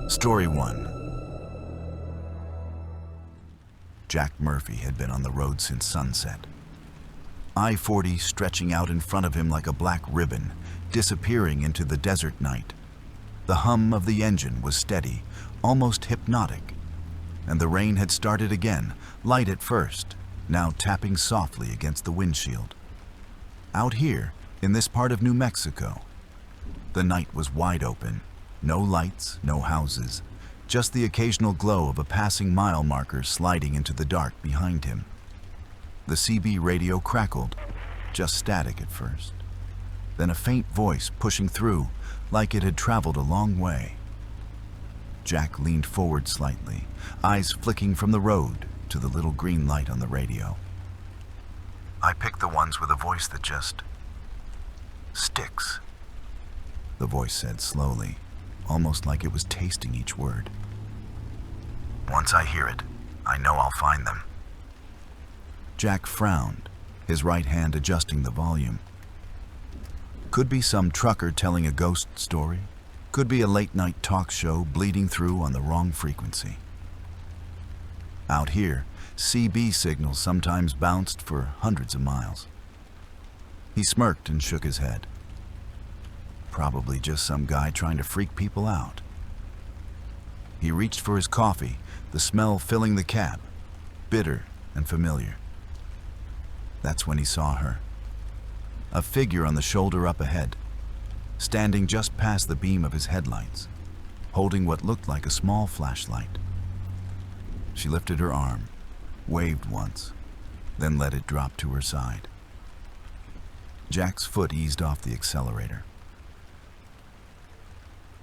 Story 1. Jack Murphy had been on the road since sunset. I-40 stretching out in front of him like a black ribbon, disappearing into the desert night. The hum of the engine was steady, almost hypnotic, and the rain had started again, light at first, now tapping softly against the windshield. Out here, in this part of New Mexico, the night was wide open. No lights, no houses, just the occasional glow of a passing mile marker sliding into the dark behind him. The CB radio crackled, just static at first. Then a faint voice pushing through, like it had traveled a long way. Jack leaned forward slightly, eyes flicking from the road to the little green light on the radio. I picked the ones with a voice that just sticks, the voice said slowly, almost like it was tasting each word. Once I hear it, I know I'll find them. Jack frowned, his right hand adjusting the volume. Could be some trucker telling a ghost story. Could be a late-night talk show bleeding through on the wrong frequency. Out here, CB signals sometimes bounced for hundreds of miles. He smirked and shook his head. Probably just some guy trying to freak people out. He reached for his coffee, the smell filling the cab, bitter and familiar. That's when he saw her. A figure on the shoulder up ahead, standing just past the beam of his headlights, holding what looked like a small flashlight. She lifted her arm, waved once, then let it drop to her side. Jack's foot eased off the accelerator.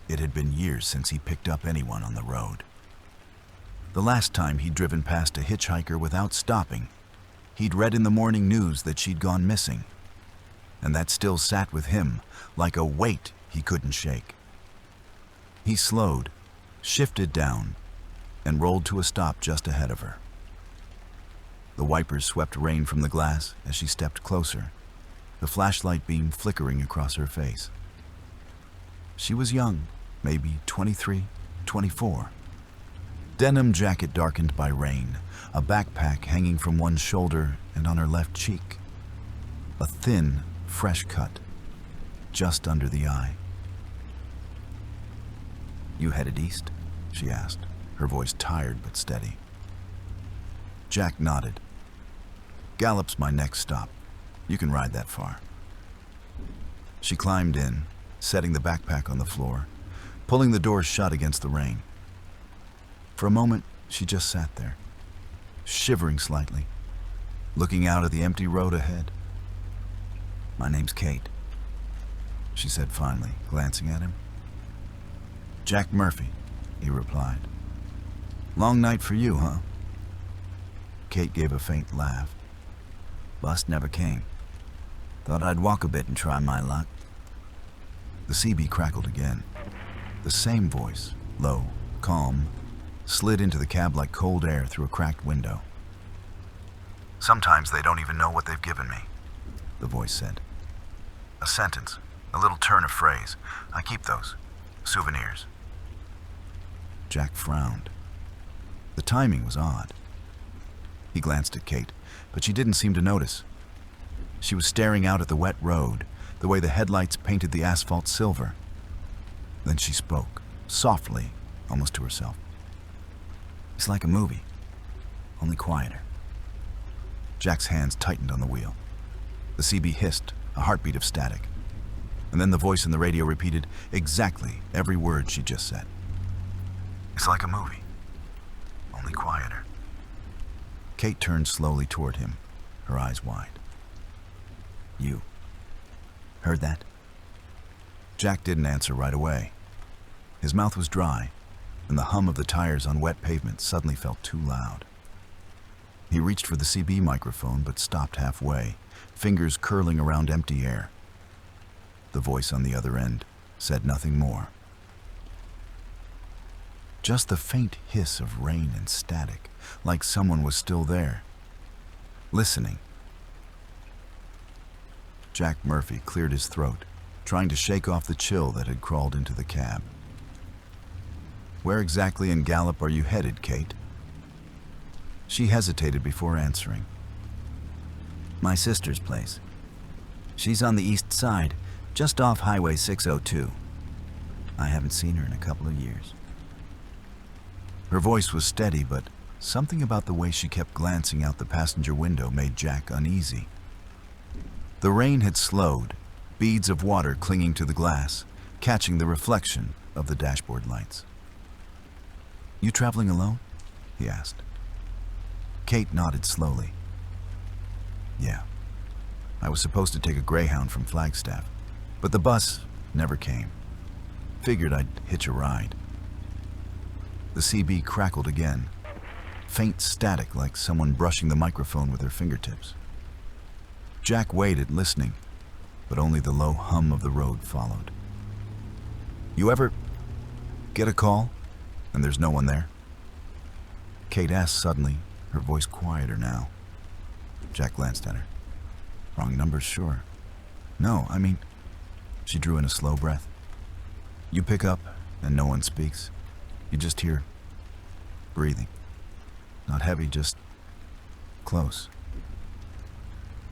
It had been years since he picked up anyone on the road. The last time he'd driven past a hitchhiker without stopping, he'd read in the morning news that she'd gone missing, and that still sat with him like a weight he couldn't shake. He slowed, shifted down, and rolled to a stop just ahead of her. The wipers swept rain from the glass as she stepped closer, the flashlight beam flickering across her face. She was young, maybe 23, 24. Denim jacket darkened by rain, a backpack hanging from one shoulder and on her left cheek. A thin, fresh cut, just under the eye. You headed east? She asked, her voice tired but steady. Jack nodded. Gallup's my next stop. You can ride that far. She climbed in, setting the backpack on the floor, pulling the door shut against the rain. For a moment, she just sat there, shivering slightly, looking out at the empty road ahead. My name's Kate, she said finally, glancing at him. Jack Murphy, he replied. Long night for you, huh? Kate gave a faint laugh. Bus never came. Thought I'd walk a bit and try my luck. The CB crackled again. The same voice, low, calm, slid into the cab like cold air through a cracked window. Sometimes they don't even know what they've given me, the voice said. A sentence, a little turn of phrase. I keep those. Souvenirs. Jack frowned. The timing was odd. He glanced at Kate, but she didn't seem to notice. She was staring out at the wet road, the way the headlights painted the asphalt silver. Then she spoke, softly, almost to herself. It's like a movie, only quieter. Jack's hands tightened on the wheel. The CB hissed, a heartbeat of static. And then the voice in the radio repeated exactly every word she just said. It's like a movie, only quieter. Kate turned slowly toward him, her eyes wide. You heard that? Jack didn't answer right away. His mouth was dry, and the hum of the tires on wet pavement suddenly felt too loud. He reached for the CB microphone but stopped halfway, fingers curling around empty air. The voice on the other end said nothing more. Just the faint hiss of rain and static, like someone was still there, listening. Jack Murphy cleared his throat, trying to shake off the chill that had crawled into the cab. Where exactly in Gallup are you headed, Kate? She hesitated before answering. My sister's place. She's on the east side, just off Highway 602. I haven't seen her in a couple of years. Her voice was steady, but something about the way she kept glancing out the passenger window made Jack uneasy. The rain had slowed, beads of water clinging to the glass, catching the reflection of the dashboard lights. You traveling alone? He asked. Kate nodded slowly. Yeah. I was supposed to take a Greyhound from Flagstaff, but the bus never came. Figured I'd hitch a ride. The CB crackled again, faint static like someone brushing the microphone with their fingertips. Jack waited, listening, but only the low hum of the road followed. You ever get a call and there's no one there? Kate asked suddenly, her voice quieter now. Jack glanced at her. Wrong number, sure. No, I mean, she drew in a slow breath. You pick up and no one speaks. You just hear breathing. Not heavy, just close.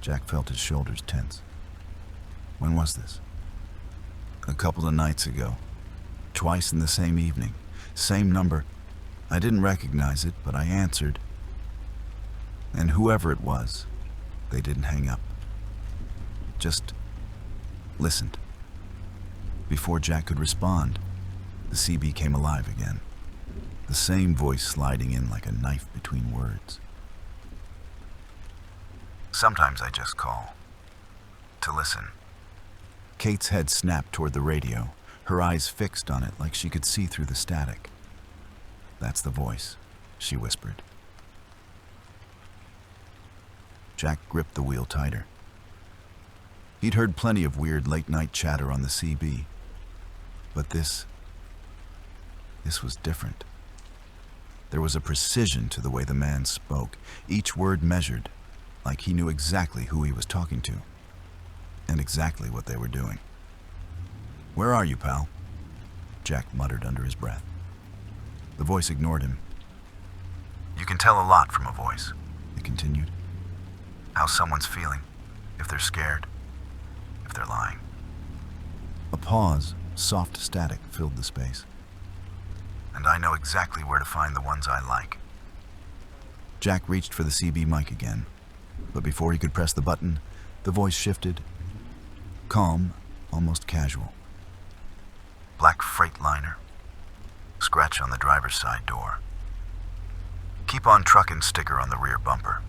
Jack felt his shoulders tense. When was this? A couple of nights ago. Twice in the same evening. Same number. I didn't recognize it, but I answered. And whoever it was, they didn't hang up. Just listened. Before Jack could respond, the CB came alive again. The same voice sliding in like a knife between words. Sometimes I just call to listen. Kate's head snapped toward the radio, her eyes fixed on it like she could see through the static. That's the voice, she whispered. Jack gripped the wheel tighter. He'd heard plenty of weird late-night chatter on the CB, but this was different. There was a precision to the way the man spoke, each word measured, like he knew exactly who he was talking to, and exactly what they were doing. Where are you, pal? Jack muttered under his breath. The voice ignored him. You can tell a lot from a voice, it continued. How someone's feeling, if they're scared, if they're lying. A pause, soft static filled the space. And I know exactly where to find the ones I like. Jack reached for the CB mic again, but before he could press the button, the voice shifted. Calm, almost casual. Black Freightliner. Scratch on the driver's side door. Keep on truckin' sticker on the rear bumper.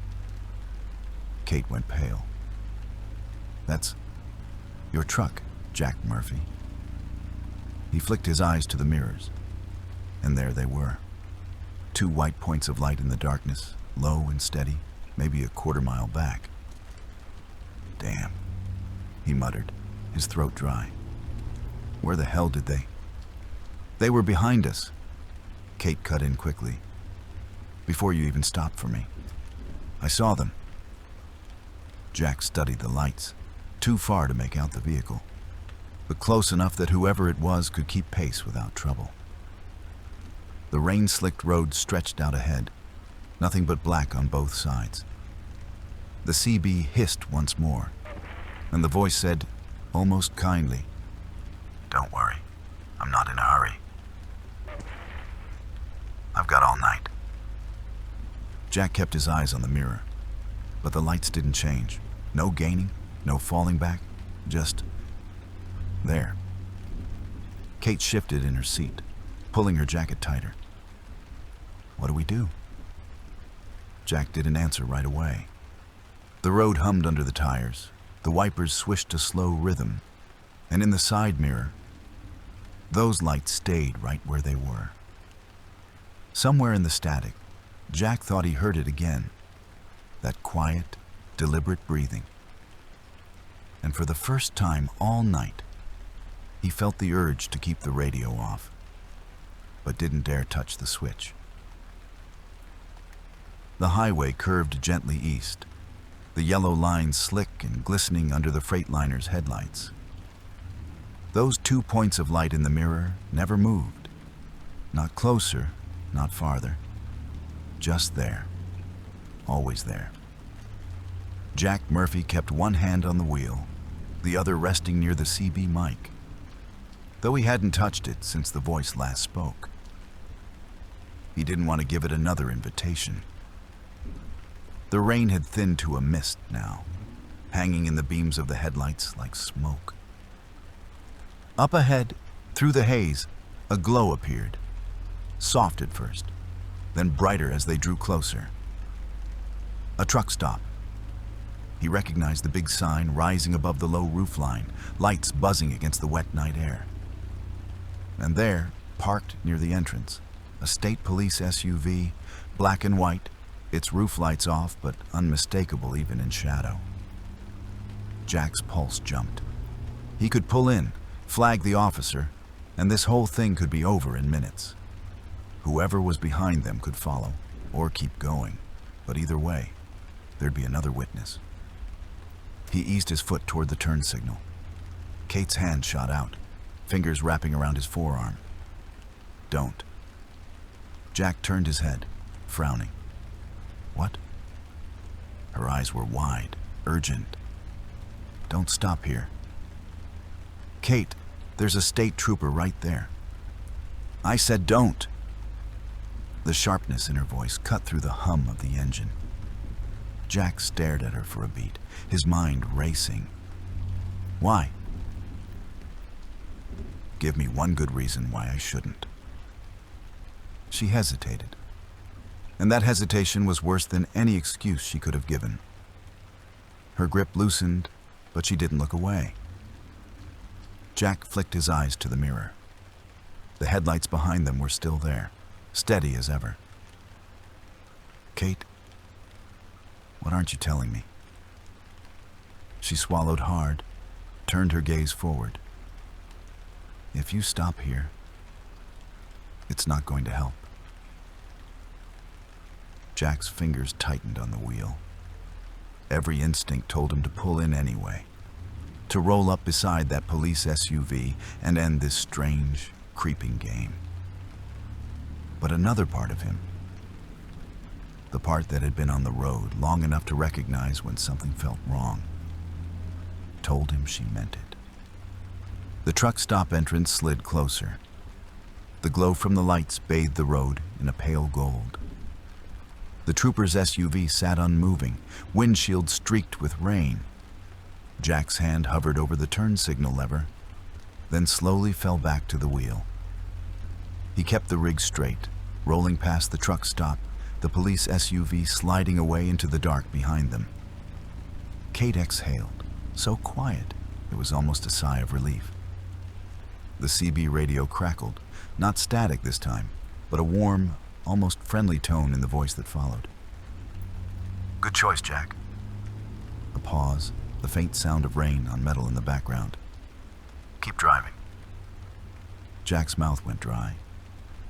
Kate went pale. That's your truck, Jack Murphy. He flicked his eyes to the mirrors, and there they were. 2 white points of light in the darkness, low and steady, maybe a quarter-mile back. Damn, he muttered, his throat dry. Where the hell did they? They were behind us. Kate cut in quickly. Before you even stopped for me. I saw them. Jack studied the lights, too far to make out the vehicle, but close enough that whoever it was could keep pace without trouble. The rain-slicked road stretched out ahead, nothing but black on both sides. The CB hissed once more, and the voice said, almost kindly, Don't worry, I'm not in a hurry. I've got all night. Jack kept his eyes on the mirror, but the lights didn't change. No gaining, no falling back, just there. Kate shifted in her seat, pulling her jacket tighter. What do we do? Jack didn't answer right away. The road hummed under the tires, the wipers swished a slow rhythm, and in the side mirror, those lights stayed right where they were. Somewhere in the static, Jack thought he heard it again, that quiet, deliberate breathing. And for the first time all night, he felt the urge to keep the radio off, but didn't dare touch the switch. The highway curved gently east, the yellow lines slick and glistening under the Freightliner's headlights. Those 2 points of light in the mirror never moved, Not closer, not farther. Just there. Always there. Jack Murphy kept one hand on the wheel, the other resting near the CB mic, though he hadn't touched it since the voice last spoke. He didn't want to give it another invitation. The rain had thinned to a mist now, hanging in the beams of the headlights like smoke. Up ahead, through the haze, a glow appeared, soft at first, then brighter as they drew closer. A truck stop. He recognized the big sign rising above the low roofline, lights buzzing against the wet night air. And there, parked near the entrance, a state police SUV, black and white, its roof lights off but unmistakable even in shadow. Jack's pulse jumped. He could pull in, flag the officer, and this whole thing could be over in minutes. Whoever was behind them could follow, or keep going, but either way, there'd be another witness. He eased his foot toward the turn signal. Kate's hand shot out, fingers wrapping around his forearm. Don't. Jack turned his head, frowning. What? Her eyes were wide, urgent. Don't stop here. Kate, there's a state trooper right there. I said don't. The sharpness in her voice cut through the hum of the engine. Jack stared at her for a beat, his mind racing. Why? Give me one good reason why I shouldn't. She hesitated, and that hesitation was worse than any excuse she could have given. Her grip loosened, but she didn't look away. Jack flicked his eyes to the mirror. The headlights behind them were still there, steady as ever. Kate, what aren't you telling me? She swallowed hard, turned her gaze forward. If you stop here, it's not going to help. Jack's fingers tightened on the wheel. Every instinct told him to pull in anyway, to roll up beside that police SUV and end this strange, creeping game. But another part of him, the part that had been on the road long enough to recognize when something felt wrong, told him she meant it. The truck stop entrance slid closer. The glow from the lights bathed the road in a pale gold. The trooper's SUV sat unmoving, windshield streaked with rain. Jack's hand hovered over the turn signal lever, then slowly fell back to the wheel. He kept the rig straight, rolling past the truck stop, the police SUV sliding away into the dark behind them. Kate exhaled, so quiet it was almost a sigh of relief. The CB radio crackled, not static this time, but a warm, almost friendly tone in the voice that followed. Good choice, Jack. A pause, the faint sound of rain on metal in the background. Keep driving. Jack's mouth went dry.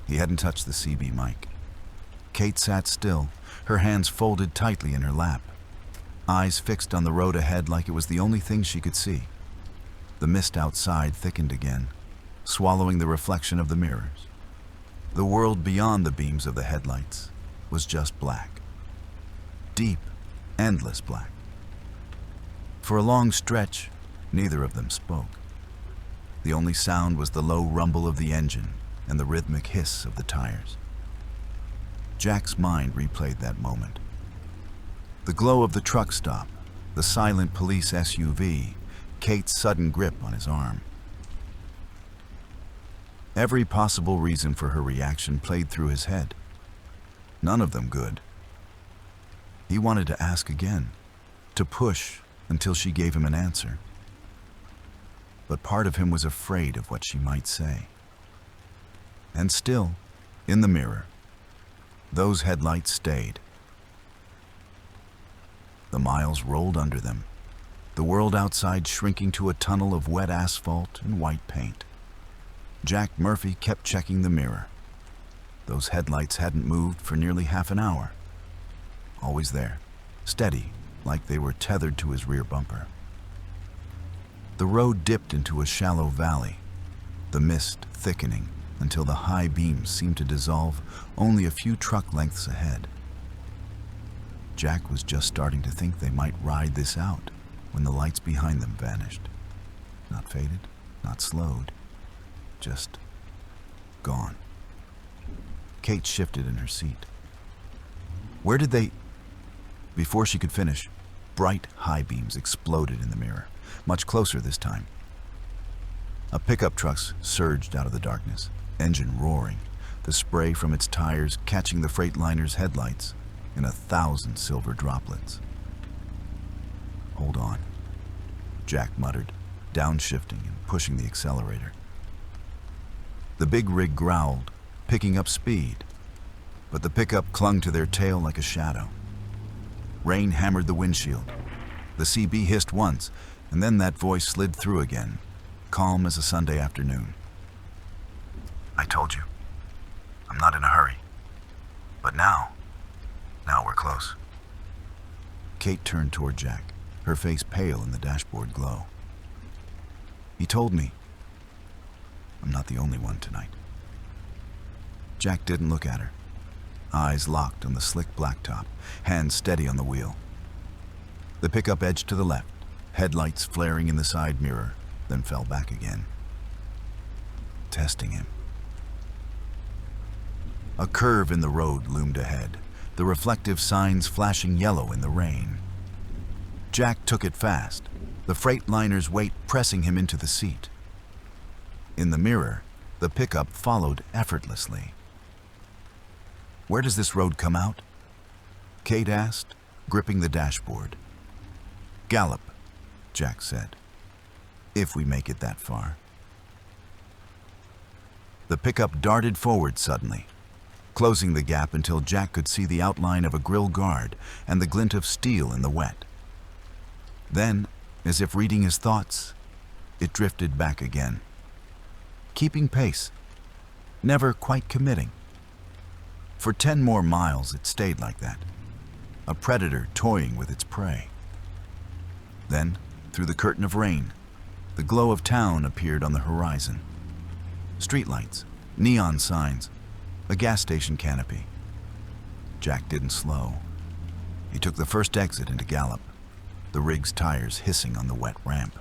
He hadn't touched the CB mic. Kate sat still, her hands folded tightly in her lap, eyes fixed on the road ahead like it was the only thing she could see. The mist outside thickened again, swallowing the reflection of the mirrors. The world beyond the beams of the headlights was just black. Deep, endless black. For a long stretch, neither of them spoke. The only sound was the low rumble of the engine and the rhythmic hiss of the tires. Jack's mind replayed that moment. The glow of the truck stop, the silent police SUV, Kate's sudden grip on his arm. Every possible reason for her reaction played through his head. None of them good. He wanted to ask again, to push until she gave him an answer. But part of him was afraid of what she might say. And still, in the mirror, those headlights stayed. The miles rolled under them, the world outside shrinking to a tunnel of wet asphalt and white paint. Jack Murphy kept checking the mirror. Those headlights hadn't moved for nearly half an hour. Always there, steady, like they were tethered to his rear bumper. The road dipped into a shallow valley, the mist thickening, until the high beams seemed to dissolve only a few truck lengths ahead. Jack was just starting to think they might ride this out when the lights behind them vanished. Not faded, not slowed, just gone. Kate shifted in her seat. Where did they... Before she could finish, bright high beams exploded in the mirror, much closer this time. A pickup truck surged out of the darkness, engine roaring, the spray from its tires catching the Freightliner's headlights in 1,000 silver droplets. "Hold on," Jack muttered, downshifting and pushing the accelerator. The big rig growled, picking up speed, but the pickup clung to their tail like a shadow. Rain hammered the windshield. The CB hissed once, and then that voice slid through again, calm as a Sunday afternoon. "I told you, I'm not in a hurry. But now we're close." Kate turned toward Jack, her face pale in the dashboard glow. "He told me. I'm not the only one tonight." Jack didn't look at her, eyes locked on the slick blacktop, hands steady on the wheel. The pickup edged to the left, headlights flaring in the side mirror, then fell back again. Testing him. A curve in the road loomed ahead, the reflective signs flashing yellow in the rain. Jack took it fast, the Freightliner's weight pressing him into the seat. In the mirror, the pickup followed effortlessly. "Where does this road come out?" Kate asked, gripping the dashboard. "Gallop," Jack said. "If we make it that far." The pickup darted forward suddenly, closing the gap until Jack could see the outline of a grill guard and the glint of steel in the wet. Then, as if reading his thoughts, it drifted back again, keeping pace, never quite committing. For 10 more miles it stayed like that, a predator toying with its prey. Then, through the curtain of rain, the glow of town appeared on the horizon. Streetlights, neon signs, a gas station canopy. Jack didn't slow. He took the first exit into Gallop, the rig's tires hissing on the wet ramp.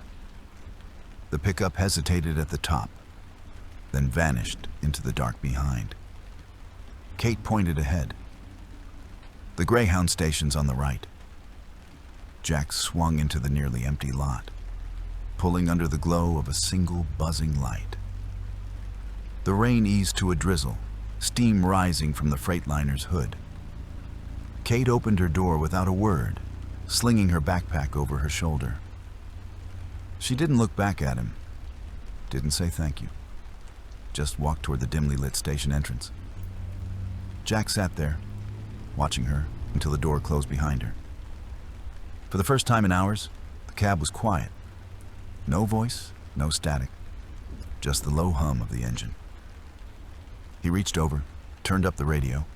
The pickup hesitated at the top, then vanished into the dark behind. Kate pointed ahead. The Greyhound station's on the right. Jack swung into the nearly empty lot, pulling under the glow of a single buzzing light. The rain eased to a drizzle, steam rising from the Freightliner's hood. Kate opened her door without a word, slinging her backpack over her shoulder. She didn't look back at him, didn't say thank you, just walked toward the dimly lit station entrance. Jack sat there, watching her until the door closed behind her. For the first time in hours, the cab was quiet. No voice, no static, just the low hum of the engine. He reached over, turned up the radio.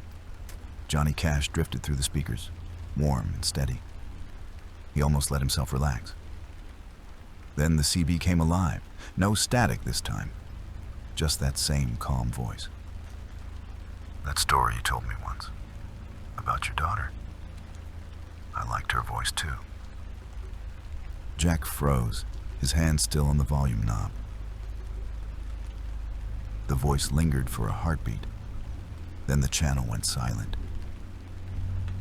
Johnny Cash drifted through the speakers, warm and steady. He almost let himself relax. Then the CB came alive, no static this time, just that same calm voice. "That story you told me once, about your daughter, I liked her voice too." Jack froze, his hand still on the volume knob. The voice lingered for a heartbeat, then the channel went silent.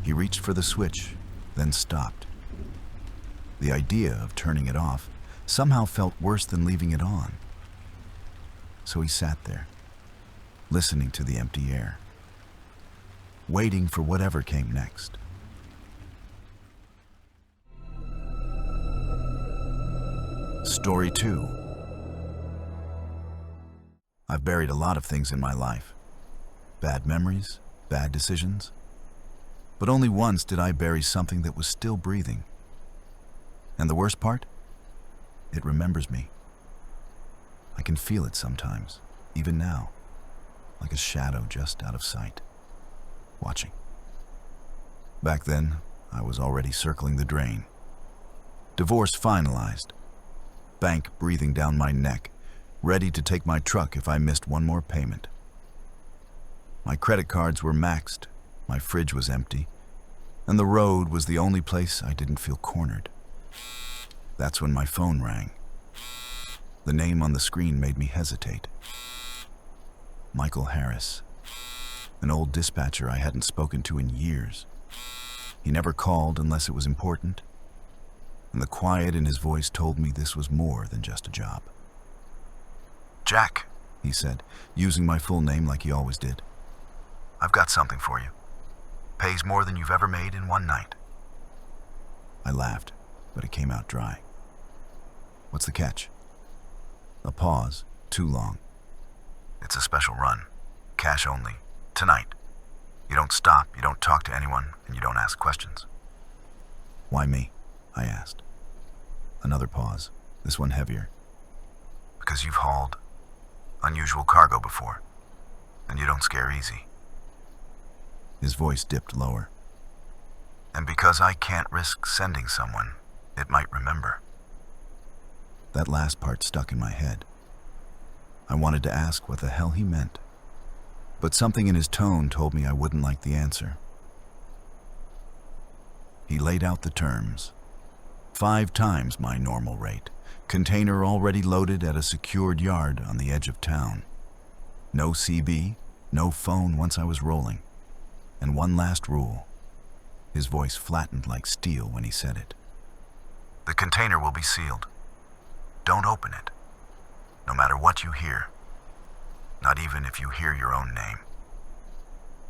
He reached for the switch, then stopped. The idea of turning it off somehow felt worse than leaving it on. So he sat there, listening to the empty air, waiting for whatever came next. Story 2. I've buried a lot of things in my life. Bad memories, bad decisions. But only once did I bury something that was still breathing. And the worst part? It remembers me. I can feel it sometimes, even now, like a shadow just out of sight, watching. Back then, I was already circling the drain. Divorce finalized. Bank breathing down my neck, ready to take my truck if I missed one more payment. My credit cards were maxed, my fridge was empty, and the road was the only place I didn't feel cornered. That's when my phone rang. The name on the screen made me hesitate. Michael Harris, an old dispatcher I hadn't spoken to in years. He never called unless it was important, and the quiet in his voice told me this was more than just a job. "Jack," he said, using my full name like he always did. "I've got something for you. Pays more than you've ever made in one night." I laughed, but it came out dry. "What's the catch?" A pause, too long. "It's a special run. Cash only. Tonight. You don't stop, you don't talk to anyone, and you don't ask questions." "Why me?" I asked. Another pause, this one heavier. "Because you've hauled unusual cargo before, and you don't scare easy." His voice dipped lower. "And because I can't risk sending someone it might remember." That last part stuck in my head. I wanted to ask what the hell he meant, but something in his tone told me I wouldn't like the answer. He laid out the terms. 5 times my normal rate. Container already loaded at a secured yard on the edge of town. No CB, no phone once I was rolling. And one last rule. His voice flattened like steel when he said it. "The container will be sealed. Don't open it. No matter what you hear. Not even if you hear your own name."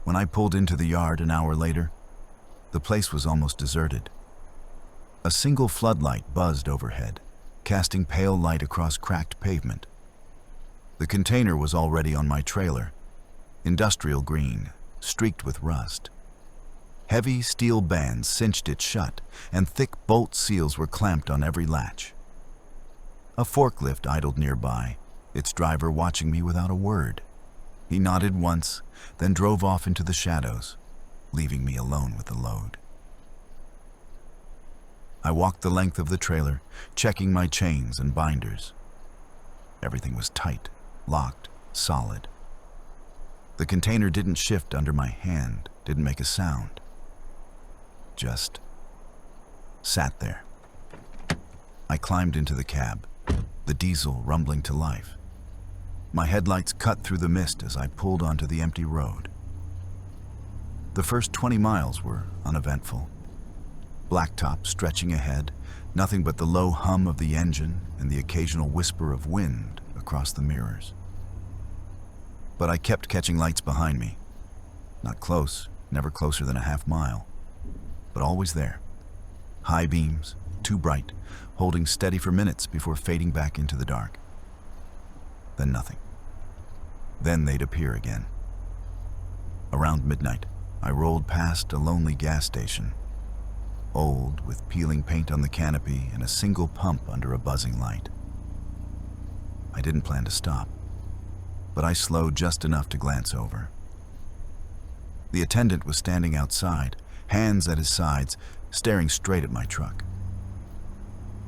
When I pulled into the yard an hour later, the place was almost deserted. A single floodlight buzzed overhead, casting pale light across cracked pavement. The container was already on my trailer, industrial green, streaked with rust. Heavy steel bands cinched it shut, and thick bolt seals were clamped on every latch. A forklift idled nearby, its driver watching me without a word. He nodded once, then drove off into the shadows, leaving me alone with the load. I walked the length of the trailer, checking my chains and binders. Everything was tight, locked, solid. The container didn't shift under my hand, didn't make a sound. Just sat there. I climbed into the cab, the diesel rumbling to life. My headlights cut through the mist as I pulled onto the empty road. The first 20 miles were uneventful. Blacktop stretching ahead, nothing but the low hum of the engine and the occasional whisper of wind across the mirrors. But I kept catching lights behind me. Not close, never closer than a half mile, but always there. High beams, too bright, holding steady for minutes before fading back into the dark. Then nothing. Then they'd appear again. Around midnight, I rolled past a lonely gas station. Old, with peeling paint on the canopy and a single pump under a buzzing light. I didn't plan to stop, but I slowed just enough to glance over. The attendant was standing outside, hands at his sides, staring straight at my truck.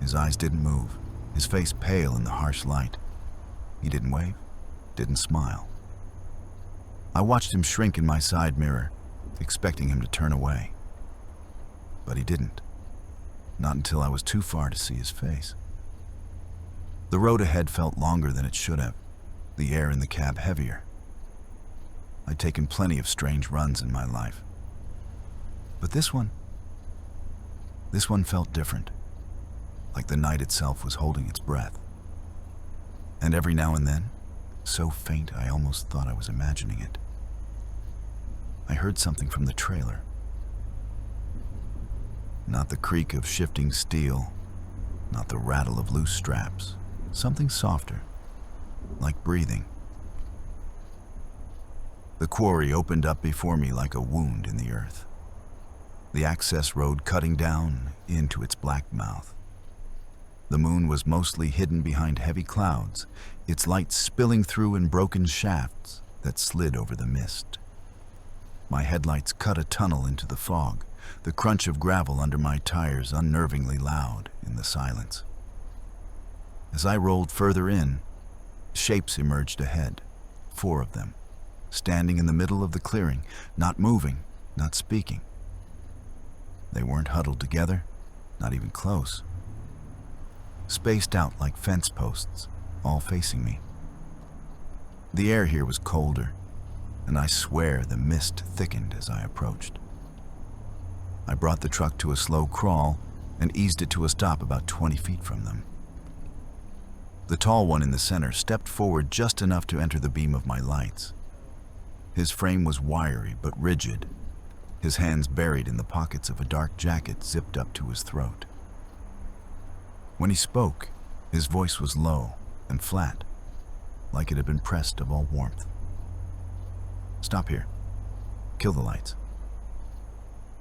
His eyes didn't move, his face pale in the harsh light. He didn't wave, didn't smile. I watched him shrink in my side mirror, expecting him to turn away. But he didn't. Not until I was too far to see his face. The road ahead felt longer than it should have, the air in the cab heavier. I'd taken plenty of strange runs in my life. But this one felt different, like the night itself was holding its breath. And every now and then, so faint I almost thought I was imagining it, I heard something from the trailer. Not the creak of shifting steel, not the rattle of loose straps, something softer, like breathing. The quarry opened up before me like a wound in the earth, the access road cutting down into its black mouth. The moon was mostly hidden behind heavy clouds, its light spilling through in broken shafts that slid over the mist. My headlights cut a tunnel into the fog, the crunch of gravel under my tires unnervingly loud in the silence. As I rolled further in, shapes emerged ahead, 4 of them, standing in the middle of the clearing, not moving, not speaking. They weren't huddled together, not even close. Spaced out like fence posts, all facing me. The air here was colder, and I swear the mist thickened as I approached. I brought the truck to a slow crawl and eased it to a stop about 20 feet from them. The tall one in the center stepped forward just enough to enter the beam of my lights. His frame was wiry but rigid, his hands buried in the pockets of a dark jacket zipped up to his throat. When he spoke, his voice was low and flat, like it had been pressed of all warmth. "Stop here. Kill the lights."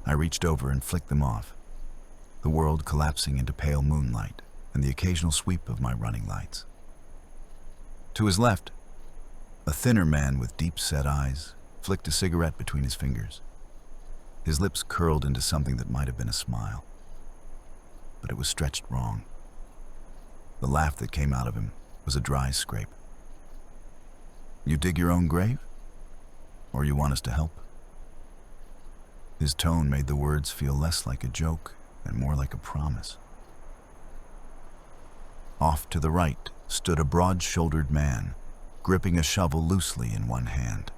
I reached over and flicked them off, the world collapsing into pale moonlight and the occasional sweep of my running lights. To his left, a thinner man with deep-set eyes flicked a cigarette between his fingers. His lips curled into something that might have been a smile, but it was stretched wrong. The laugh that came out of him was a dry scrape. "You dig your own grave? Or you want us to help?" His tone made the words feel less like a joke and more like a promise. Off to the right stood a broad-shouldered man, gripping a shovel loosely in one hand.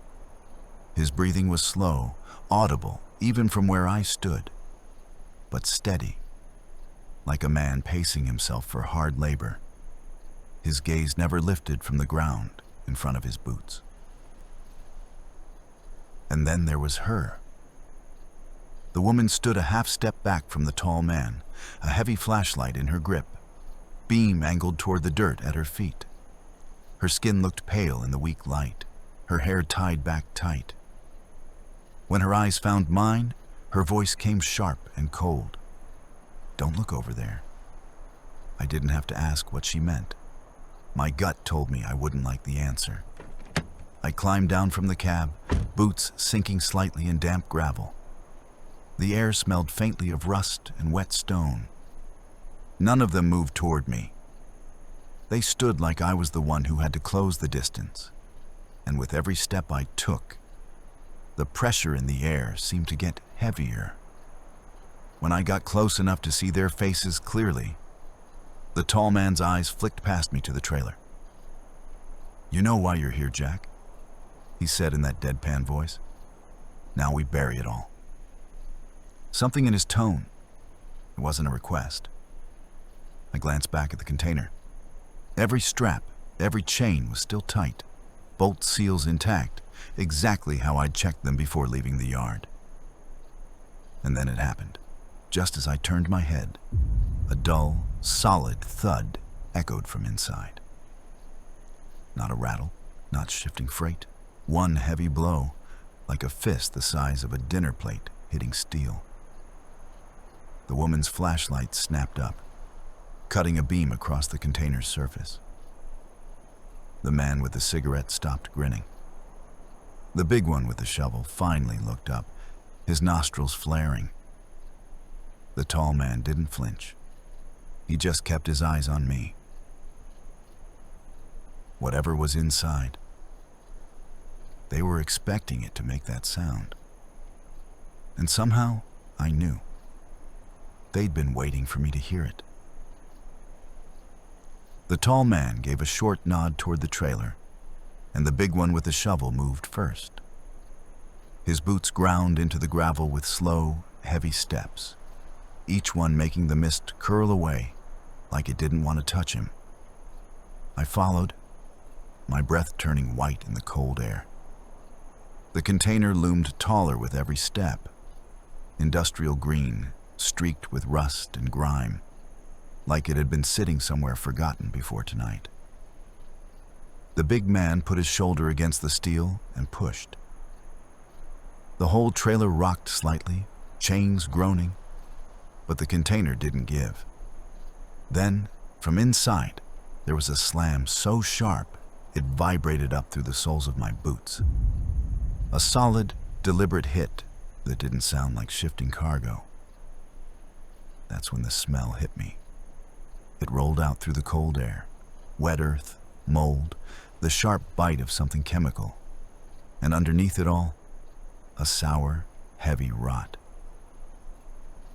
His breathing was slow, audible even from where I stood, but steady, like a man pacing himself for hard labor. His gaze never lifted from the ground in front of his boots. And then there was her. The woman stood a half step back from the tall man, a heavy flashlight in her grip, beam angled toward the dirt at her feet. Her skin looked pale in the weak light, her hair tied back tight. When her eyes found mine, her voice came sharp and cold. "Don't look over there." I didn't have to ask what she meant. My gut told me I wouldn't like the answer. I climbed down from the cab, boots sinking slightly in damp gravel. The air smelled faintly of rust and wet stone. None of them moved toward me. They stood like I was the one who had to close the distance, and with every step I took, the pressure in the air seemed to get heavier. When I got close enough to see their faces clearly, the tall man's eyes flicked past me to the trailer. "You know why you're here, Jack," he said in that deadpan voice. "Now we bury it all." Something in his tone. It wasn't a request. I glanced back at the container. Every strap, every chain was still tight, bolt seals intact, exactly how I'd checked them before leaving the yard. And then it happened. Just as I turned my head, a dull, solid thud echoed from inside. Not a rattle, not shifting freight. One heavy blow, like a fist the size of a dinner plate hitting steel. The woman's flashlight snapped up, cutting a beam across the container's surface. The man with the cigarette stopped grinning. The big one with the shovel finally looked up, his nostrils flaring. The tall man didn't flinch. He just kept his eyes on me. Whatever was inside, they were expecting it to make that sound. And somehow, I knew. They'd been waiting for me to hear it. The tall man gave a short nod toward the trailer, and the big one with the shovel moved first. His boots ground into the gravel with slow, heavy steps, each one making the mist curl away like it didn't want to touch him. I followed, my breath turning white in the cold air. The container loomed taller with every step, industrial green, streaked with rust and grime, like it had been sitting somewhere forgotten before tonight. The big man put his shoulder against the steel and pushed. The whole trailer rocked slightly, chains groaning, but the container didn't give. Then, from inside, there was a slam so sharp it vibrated up through the soles of my boots. A solid, deliberate hit that didn't sound like shifting cargo. That's when the smell hit me. It rolled out through the cold air, wet earth, mold, the sharp bite of something chemical. And underneath it all, a sour, heavy rot.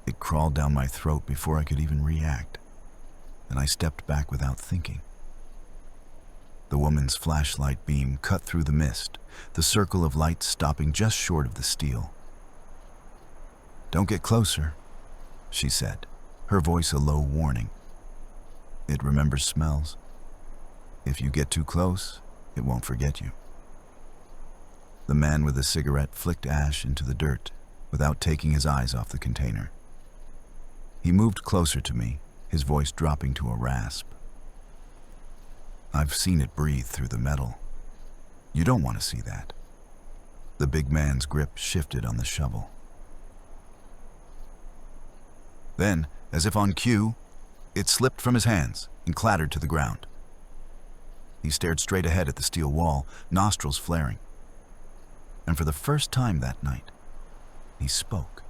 It crawled down my throat before I could even react, and I stepped back without thinking. The woman's flashlight beam cut through the mist, the circle of light stopping just short of the steel. "Don't get closer," she said, her voice a low warning. "It remembers smells. If you get too close, it won't forget you." The man with the cigarette flicked ash into the dirt without taking his eyes off the container. He moved closer to me, his voice dropping to a rasp. "I've seen it breathe through the metal. You don't want to see that." The big man's grip shifted on the shovel. Then, as if on cue, it slipped from his hands and clattered to the ground. He stared straight ahead at the steel wall, nostrils flaring. And for the first time that night, he spoke.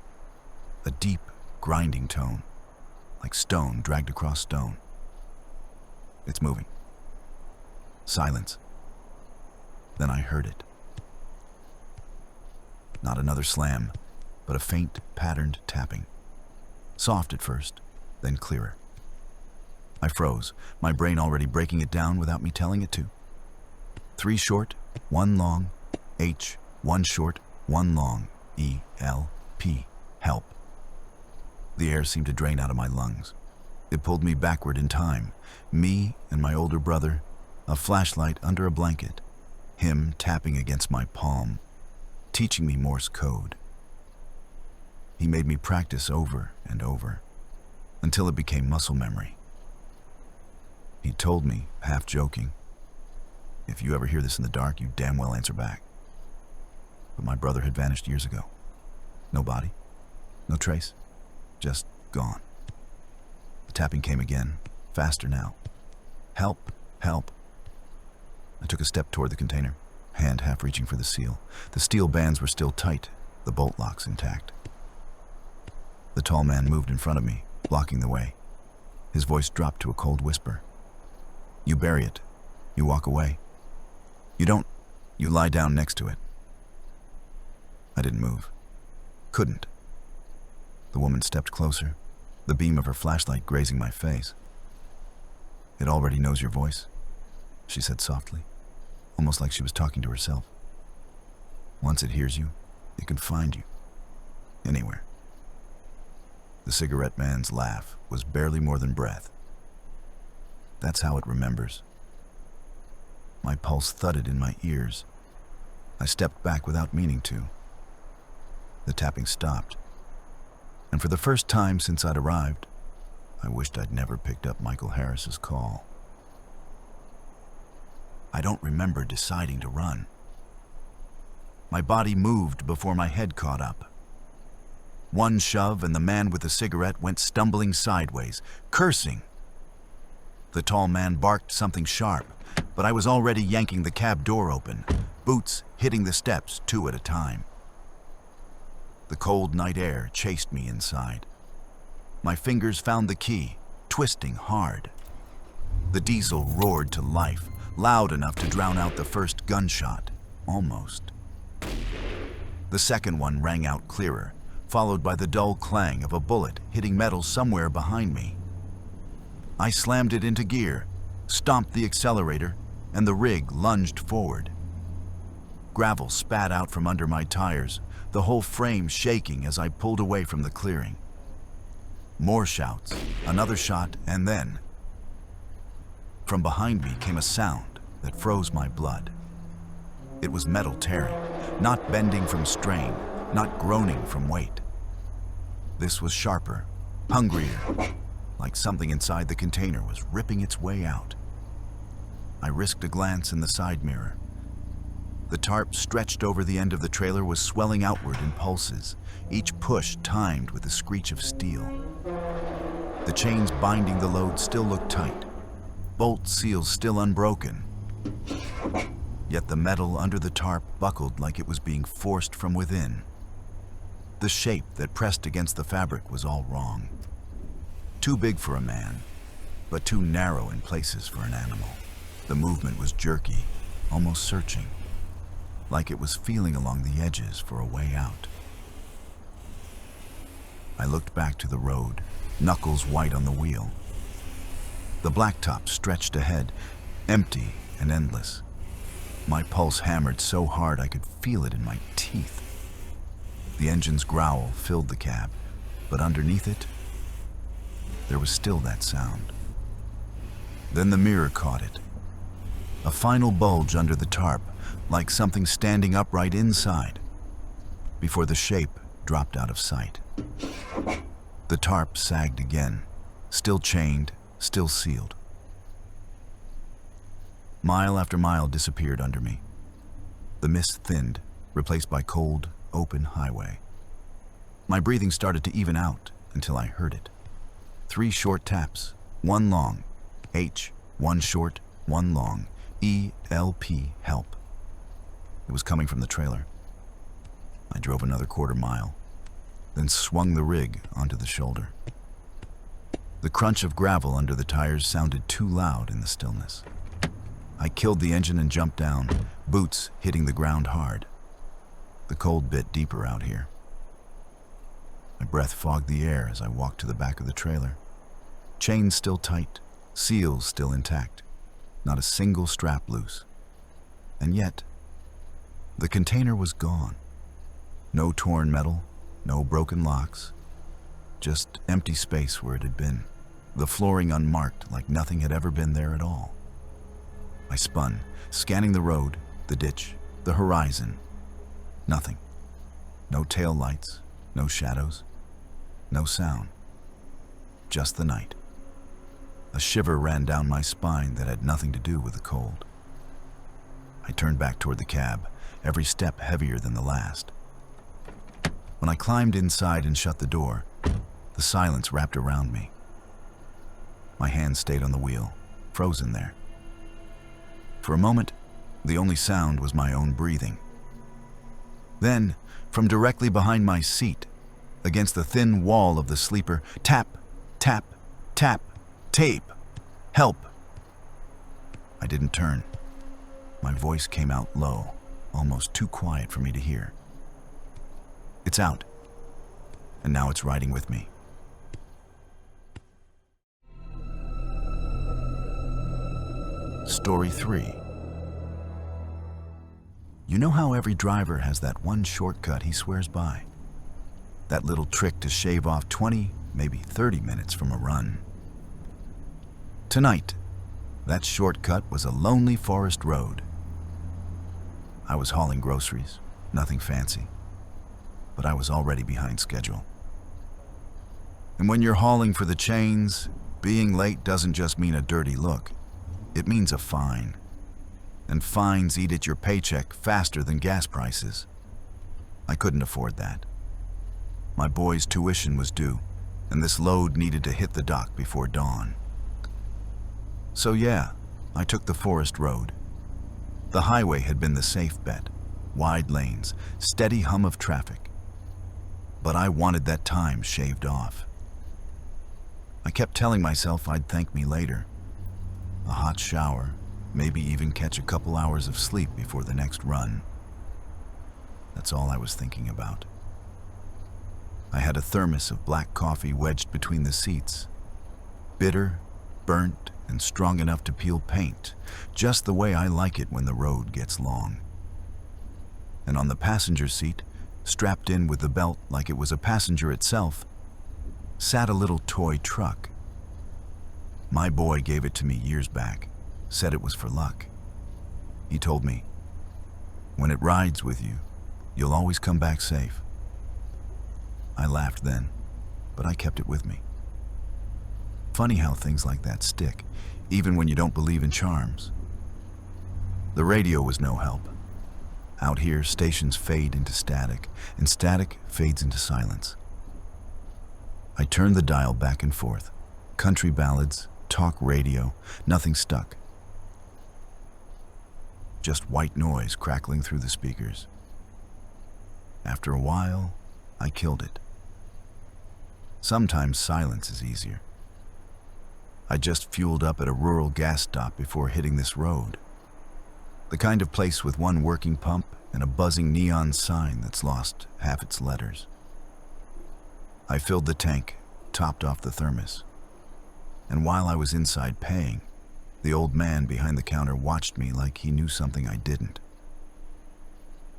A deep, grinding tone, like stone dragged across stone. "It's moving." Silence. Then I heard it. Not another slam, but a faint, patterned tapping. Soft at first, then clearer. I froze, my brain already breaking it down without me telling it to. 3 short, 1 long, H, 1 short, 1 long, E, L, P, help. The air seemed to drain out of my lungs. It pulled me backward in time, me and my older brother, a flashlight under a blanket, him tapping against my palm, teaching me Morse code. He made me practice over and over, until it became muscle memory. He told me, half joking, "If you ever hear this in the dark, you damn well answer back." But my brother had vanished years ago. No body, no trace, just gone. The tapping came again, faster now. "Help, help." I took a step toward the container, hand half reaching for the seal. The steel bands were still tight, the bolt locks intact. The tall man moved in front of me, blocking the way. His voice dropped to a cold whisper. "You bury it. You walk away. You don't. You lie down next to it." I didn't move. Couldn't. The woman stepped closer, the beam of her flashlight grazing my face. "It already knows your voice," she said softly, almost like she was talking to herself. "Once it hears you, it can find you. Anywhere." The cigarette man's laugh was barely more than breath. "That's how it remembers." My pulse thudded in my ears. I stepped back without meaning to. The tapping stopped. And for the first time since I'd arrived, I wished I'd never picked up Michael Harris's call. I don't remember deciding to run. My body moved before my head caught up. One shove and the man with the cigarette went stumbling sideways, cursing. The tall man barked something sharp, but I was already yanking the cab door open, boots hitting the steps 2 at a time. The cold night air chased me inside. My fingers found the key, twisting hard. The diesel roared to life, loud enough to drown out the first gunshot, almost. The second one rang out clearer, followed by the dull clang of a bullet hitting metal somewhere behind me. I slammed it into gear, stomped the accelerator, and the rig lunged forward. Gravel spat out from under my tires, the whole frame shaking as I pulled away from the clearing. More shouts, another shot, and then, from behind me came a sound that froze my blood. It was metal tearing, not bending from strain, not groaning from weight. This was sharper, hungrier, like something inside the container was ripping its way out. I risked a glance in the side mirror. The tarp stretched over the end of the trailer was swelling outward in pulses, each push timed with the screech of steel. The chains binding the load still looked tight, bolt seals still unbroken. Yet the metal under the tarp buckled like it was being forced from within. The shape that pressed against the fabric was all wrong. Too big for a man, but too narrow in places for an animal. The movement was jerky, almost searching. like it was feeling along the edges for a way out. I looked back to the road, knuckles white on the wheel. The blacktop stretched ahead, empty and endless. My pulse hammered so hard I could feel it in my teeth. The engine's growl filled the cab, but underneath it, there was still that sound. Then the mirror caught it. A final bulge under the tarp, like something standing upright inside, before the shape dropped out of sight. The tarp sagged again, still chained, still sealed. Mile after mile disappeared under me. The mist thinned, replaced by cold, open highway. My breathing started to even out until I heard it. 3 short taps, 1 long. H, 1 short, 1 long. E, L, P, help. It was coming from the trailer. I drove another quarter mile, then swung the rig onto the shoulder. The crunch of gravel under the tires sounded too loud in the stillness. I killed the engine and jumped down, boots hitting the ground hard. The cold bit deeper out here. My breath fogged the air as I walked to the back of the trailer. Chains still tight, seals still intact, not a single strap loose. And yet, the container was gone. No torn metal, no broken locks, just empty space where it had been, the flooring unmarked like nothing had ever been there at all. I spun, scanning the road, the ditch, the horizon. Nothing. No tail lights, no shadows, no sound. Just the night. A shiver ran down my spine that had nothing to do with the cold. I turned back toward the cab, every step heavier than the last. When I climbed inside and shut the door, the silence wrapped around me. My hand stayed on the wheel, frozen there. For a moment, the only sound was my own breathing. Then, from directly behind my seat, against the thin wall of the sleeper, tap, tap, tap, tape, help. I didn't turn. My voice came out low, almost too quiet for me to hear. It's out, and now it's riding with me. Story 3. You know how every driver has that one shortcut he swears by? That little trick to shave off 20, maybe 30 minutes from a run. Tonight, that shortcut was a lonely forest road. I was hauling groceries, nothing fancy, but I was already behind schedule. And when you're hauling for the chains, being late doesn't just mean a dirty look. It means a fine. And fines eat at your paycheck faster than gas prices. I couldn't afford that. My boy's tuition was due, and this load needed to hit the dock before dawn. So yeah, I took the forest road. The highway had been the safe bet. Wide lanes, steady hum of traffic. But I wanted that time shaved off. I kept telling myself I'd thank me later. A hot shower, maybe even catch a couple hours of sleep before the next run. That's all I was thinking about. I had a thermos of black coffee wedged between the seats. Bitter, burnt, and strong enough to peel paint, just the way I like it when the road gets long. And on the passenger seat, strapped in with the belt like it was a passenger itself, sat a little toy truck. My boy gave it to me years back, said it was for luck. He told me, when it rides with you, you'll always come back safe. I laughed then, but I kept it with me. Funny how things like that stick, even when you don't believe in charms. The radio was no help. Out here, stations fade into static, and static fades into silence. I turned the dial back and forth. Country ballads, talk radio, nothing stuck. Just white noise crackling through the speakers. After a while, I killed it. Sometimes silence is easier. I just fueled up at a rural gas stop before hitting this road. The kind of place with one working pump and a buzzing neon sign that's lost half its letters. I filled the tank, topped off the thermos, and while I was inside paying, the old man behind the counter watched me like he knew something I didn't.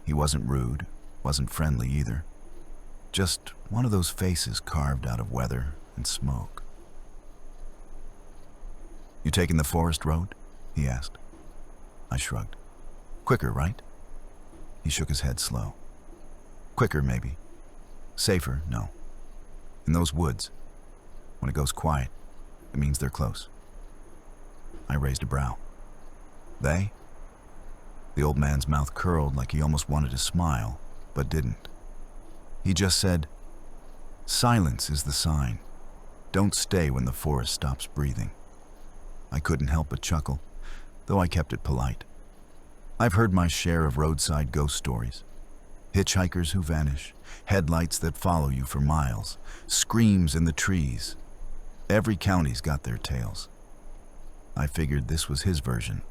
He wasn't rude, wasn't friendly either. Just one of those faces carved out of weather and smoke. "You taking the forest road?" he asked. I shrugged. "Quicker, right?" He shook his head slow. "Quicker, maybe. Safer, no. In those woods, when it goes quiet, it means they're close." I raised a brow. "They?" The old man's mouth curled like he almost wanted to smile, but didn't. He just said, "Silence is the sign. Don't stay when the forest stops breathing." I couldn't help but chuckle, though I kept it polite. I've heard my share of roadside ghost stories. Hitchhikers who vanish, headlights that follow you for miles, screams in the trees. Every county's got their tales. I figured this was his version.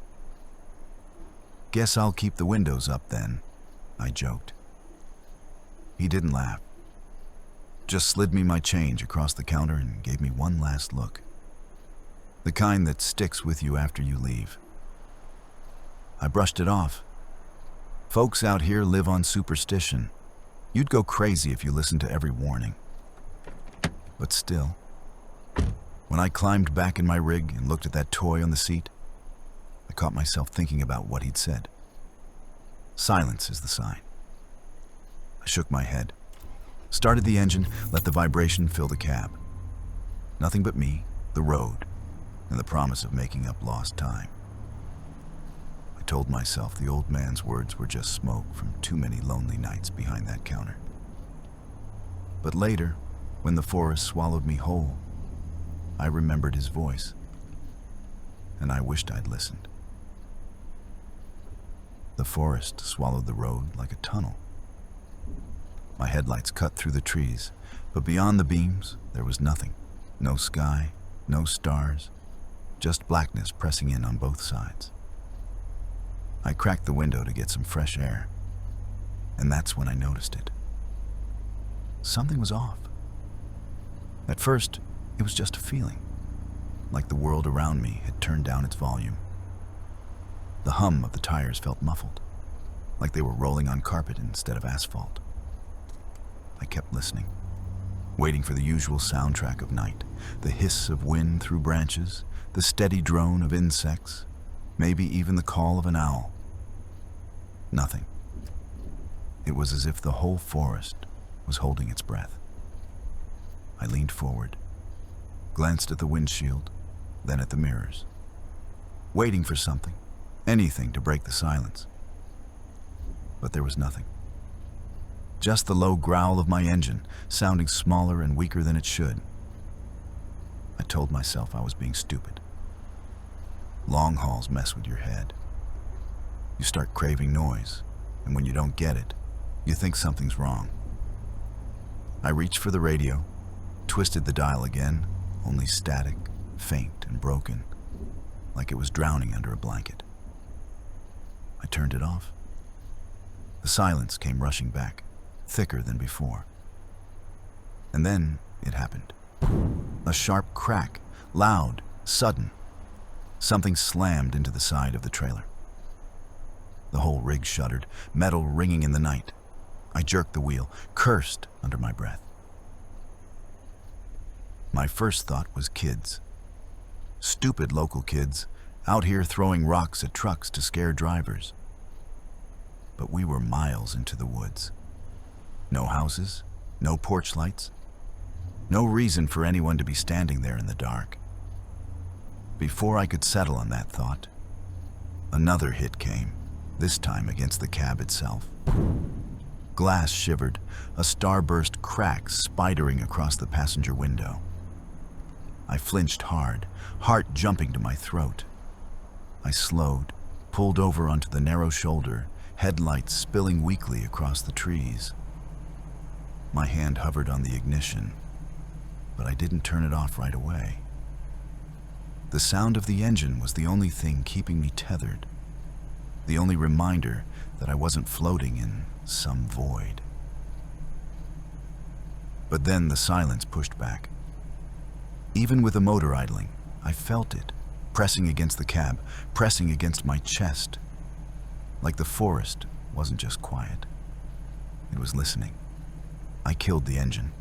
"Guess I'll keep the windows up then," I joked. He didn't laugh. Just slid me my change across the counter and gave me one last look. The kind that sticks with you after you leave. I brushed it off. Folks out here live on superstition. You'd go crazy if you listened to every warning. But still, when I climbed back in my rig and looked at that toy on the seat, I caught myself thinking about what he'd said. Silence is the sign. I shook my head, started the engine, let the vibration fill the cab. Nothing but me, the road, and the promise of making up lost time. I told myself the old man's words were just smoke from too many lonely nights behind that counter. But later, when the forest swallowed me whole, I remembered his voice, and I wished I'd listened. The forest swallowed the road like a tunnel. My headlights cut through the trees, but beyond the beams, there was nothing. No sky, no stars, just blackness pressing in on both sides. I cracked the window to get some fresh air, and that's when I noticed it. Something was off. At first, it was just a feeling, like the world around me had turned down its volume. The hum of the tires felt muffled, like they were rolling on carpet instead of asphalt. I kept listening, waiting for the usual soundtrack of night, the hiss of wind through branches, the steady drone of insects, maybe even the call of an owl. Nothing. It was as if the whole forest was holding its breath. I leaned forward, glanced at the windshield, then at the mirrors, waiting for something, anything to break the silence. But there was nothing. Just the low growl of my engine, sounding smaller and weaker than it should. I told myself I was being stupid. Long hauls mess with your head. You start craving noise, and when you don't get it, you think something's wrong. I reached for the radio, twisted the dial again, only static, faint and broken, like it was drowning under a blanket. I turned it off. The silence came rushing back, thicker than before. And then it happened. A sharp crack, loud, sudden. Something slammed into the side of the trailer. The whole rig shuddered, metal ringing in the night. I jerked the wheel, cursed under my breath. My first thought was kids. Stupid local kids, out here throwing rocks at trucks to scare drivers. But we were miles into the woods. No houses, no porch lights, no reason for anyone to be standing there in the dark. Before I could settle on that thought, another hit came, this time against the cab itself. Glass shivered, a starburst crack spidering across the passenger window. I flinched hard, heart jumping to my throat. I slowed, pulled over onto the narrow shoulder, headlights spilling weakly across the trees. My hand hovered on the ignition, but I didn't turn it off right away. The sound of the engine was the only thing keeping me tethered. the only reminder that I wasn't floating in some void. But then the silence pushed back. Even with the motor idling, I felt it, pressing against the cab, pressing against my chest. Like the forest wasn't just quiet. It was listening. I killed the engine.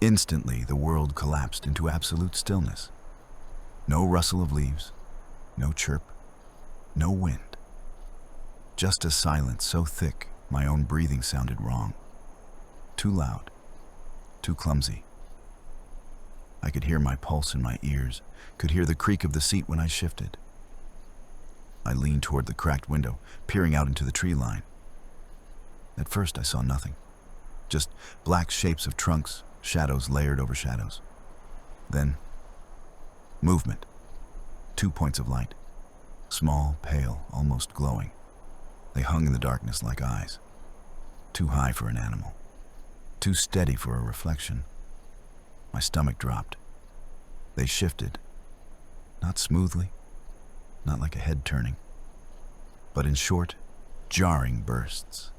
Instantly, the world collapsed into absolute stillness. No rustle of leaves, no chirp, no wind. Just a silence so thick, my own breathing sounded wrong. Too loud, too clumsy. I could hear my pulse in my ears, could hear the creak of the seat when I shifted. I leaned toward the cracked window, peering out into the tree line. At first, I saw nothing. Just black shapes of trunks, shadows layered over shadows. Then, movement. 2 points of light. Small, pale, almost glowing. They hung in the darkness like eyes. Too high for an animal. Too steady for a reflection. My stomach dropped. They shifted. Not smoothly, not like a head turning, but in short, jarring bursts.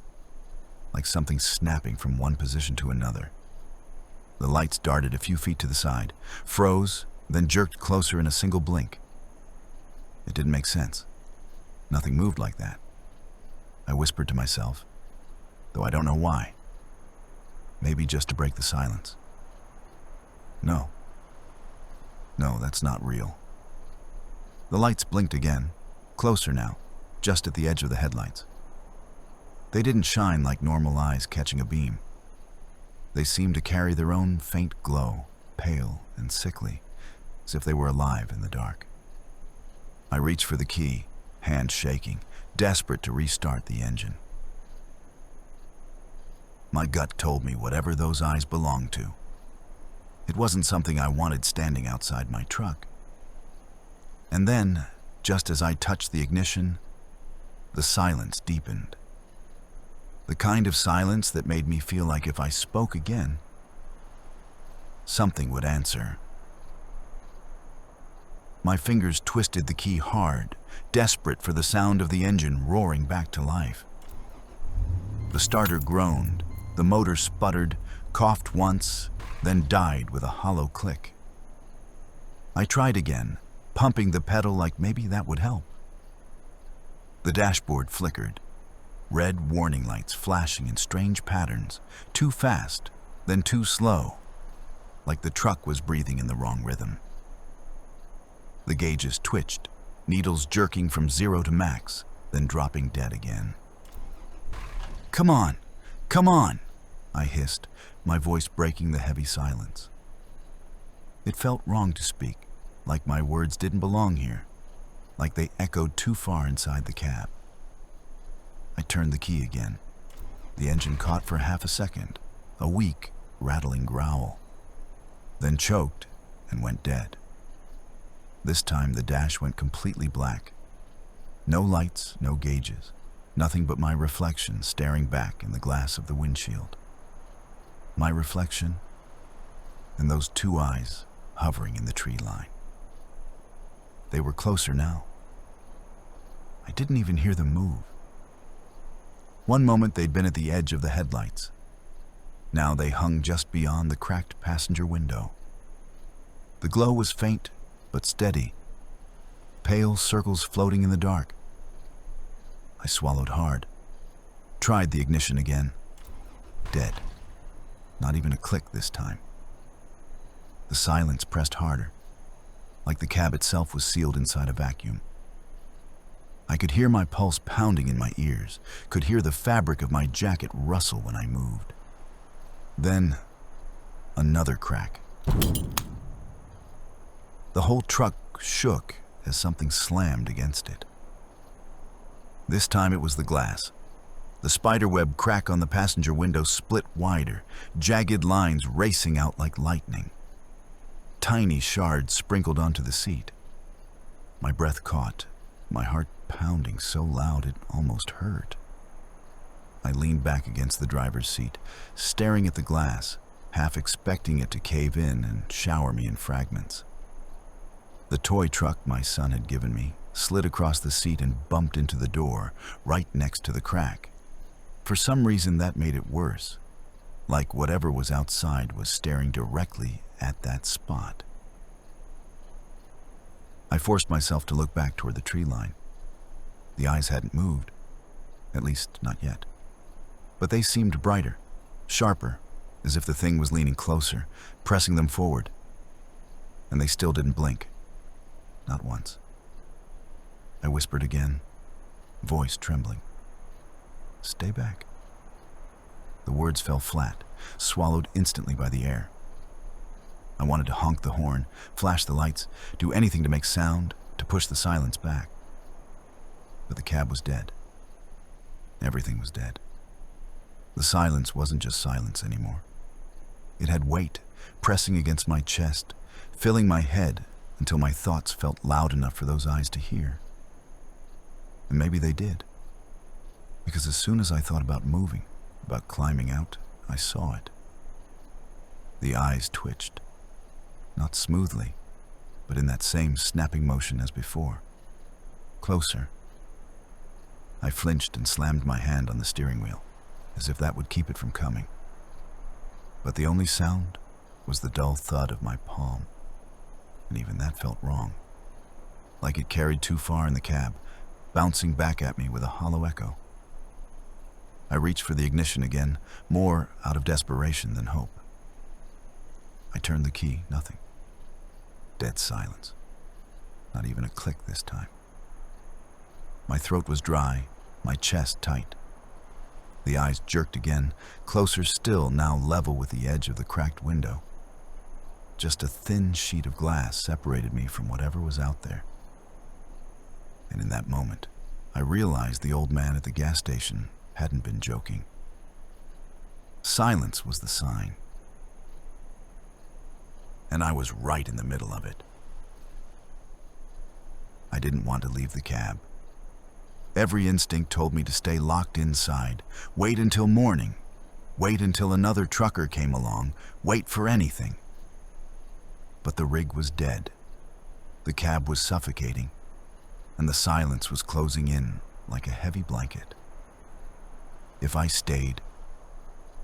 Like something snapping from one position to another. The lights darted a few feet to the side, froze, then jerked closer in a single blink. It didn't make sense. Nothing moved like that. I whispered to myself, though I don't know why. Maybe just to break the silence. No, that's not real. The lights blinked again, closer now, just at the edge of the headlights. They didn't shine like normal eyes catching a beam. They seemed to carry their own faint glow, pale and sickly, as if they were alive in the dark. I reached for the key, hand shaking, desperate to restart the engine. My gut told me whatever those eyes belonged to. It wasn't something I wanted standing outside my truck. And then, just as I touched the ignition, the silence deepened. The kind of silence that made me feel like if I spoke again, something would answer. My fingers twisted the key hard, desperate for the sound of the engine roaring back to life. The starter groaned, the motor sputtered, coughed once, then died with a hollow click. I tried again, pumping the pedal like maybe that would help. The dashboard flickered, red warning lights flashing in strange patterns, too fast, then too slow, like the truck was breathing in the wrong rhythm. The gauges twitched, needles jerking from 0 to max, then dropping dead again. Come on, I hissed, my voice breaking the heavy silence. It felt wrong to speak, like my words didn't belong here, like they echoed too far inside the cab. I turned the key again. The engine caught for half a second, a weak, rattling growl, then choked and went dead. This time the dash went completely black. No lights, no gauges, nothing but my reflection staring back in the glass of the windshield. My reflection and those 2 eyes hovering in the tree line. They were closer now. I didn't even hear them move. One moment they'd been at the edge of the headlights. Now they hung just beyond the cracked passenger window. The glow was faint but steady, pale circles floating in the dark. I swallowed hard, tried the ignition again. Dead. Not even a click this time. The silence pressed harder, like the cab itself was sealed inside a vacuum. I could hear my pulse pounding in my ears, could hear the fabric of my jacket rustle when I moved. Then, another crack. The whole truck shook as something slammed against it. This time it was the glass. The spiderweb crack on the passenger window split wider, jagged lines racing out like lightning. Tiny shards sprinkled onto the seat. My breath caught, my heart pounding so loud it almost hurt. I leaned back against the driver's seat, staring at the glass, half expecting it to cave in and shower me in fragments. The toy truck my son had given me slid across the seat and bumped into the door right next to the crack. For some reason, that made it worse, like whatever was outside was staring directly at that spot. I forced myself to look back toward the tree line. The eyes hadn't moved, at least not yet. But they seemed brighter, sharper, as if the thing was leaning closer, pressing them forward. And they still didn't blink. Not once. I whispered again, voice trembling. "Stay back." The words fell flat, swallowed instantly by the air. I wanted to honk the horn, flash the lights, do anything to make sound, to push the silence back. But the cab was dead. Everything was dead. The silence wasn't just silence anymore. It had weight, pressing against my chest, filling my head until my thoughts felt loud enough for those eyes to hear. And maybe they did. Because as soon as I thought about moving, about climbing out, I saw it. The eyes twitched. Not smoothly, but in that same snapping motion as before. Closer. I flinched and slammed my hand on the steering wheel, as if that would keep it from coming. But the only sound was the dull thud of my palm, and even that felt wrong, like it carried too far in the cab, bouncing back at me with a hollow echo. I reached for the ignition again, more out of desperation than hope. I turned the key, nothing. Dead silence. Not even a click this time. My throat was dry, my chest tight. The eyes jerked again, closer still, now level with the edge of the cracked window. Just a thin sheet of glass separated me from whatever was out there. And in that moment, I realized the old man at the gas station hadn't been joking. Silence was the sign. And I was right in the middle of it. I didn't want to leave the cab. Every instinct told me to stay locked inside, wait until morning, wait until another trucker came along, wait for anything. But the rig was dead. The cab was suffocating, and the silence was closing in like a heavy blanket. If I stayed,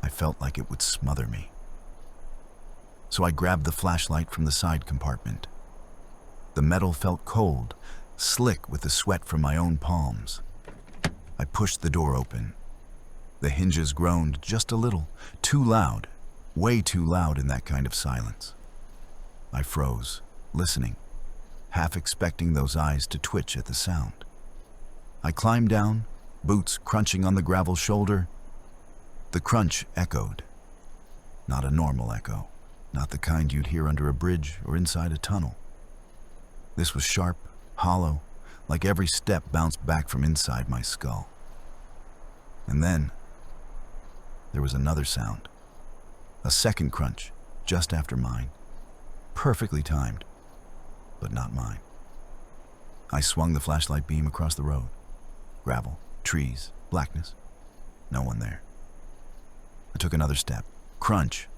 I felt like it would smother me. So I grabbed the flashlight from the side compartment. The metal felt cold, slick with the sweat from my own palms. I pushed the door open. The hinges groaned just a little, too loud, way too loud in that kind of silence. I froze, listening, half expecting those eyes to twitch at the sound. I climbed down, boots crunching on the gravel shoulder. The crunch echoed. Not a normal echo, not the kind you'd hear under a bridge or inside a tunnel. This was sharp, hollow, like every step bounced back from inside my skull. And then, there was another sound. A second crunch, just after mine. Perfectly timed, but not mine. I swung the flashlight beam across the road. Gravel, trees, blackness. No one there. I took another step. Crunch.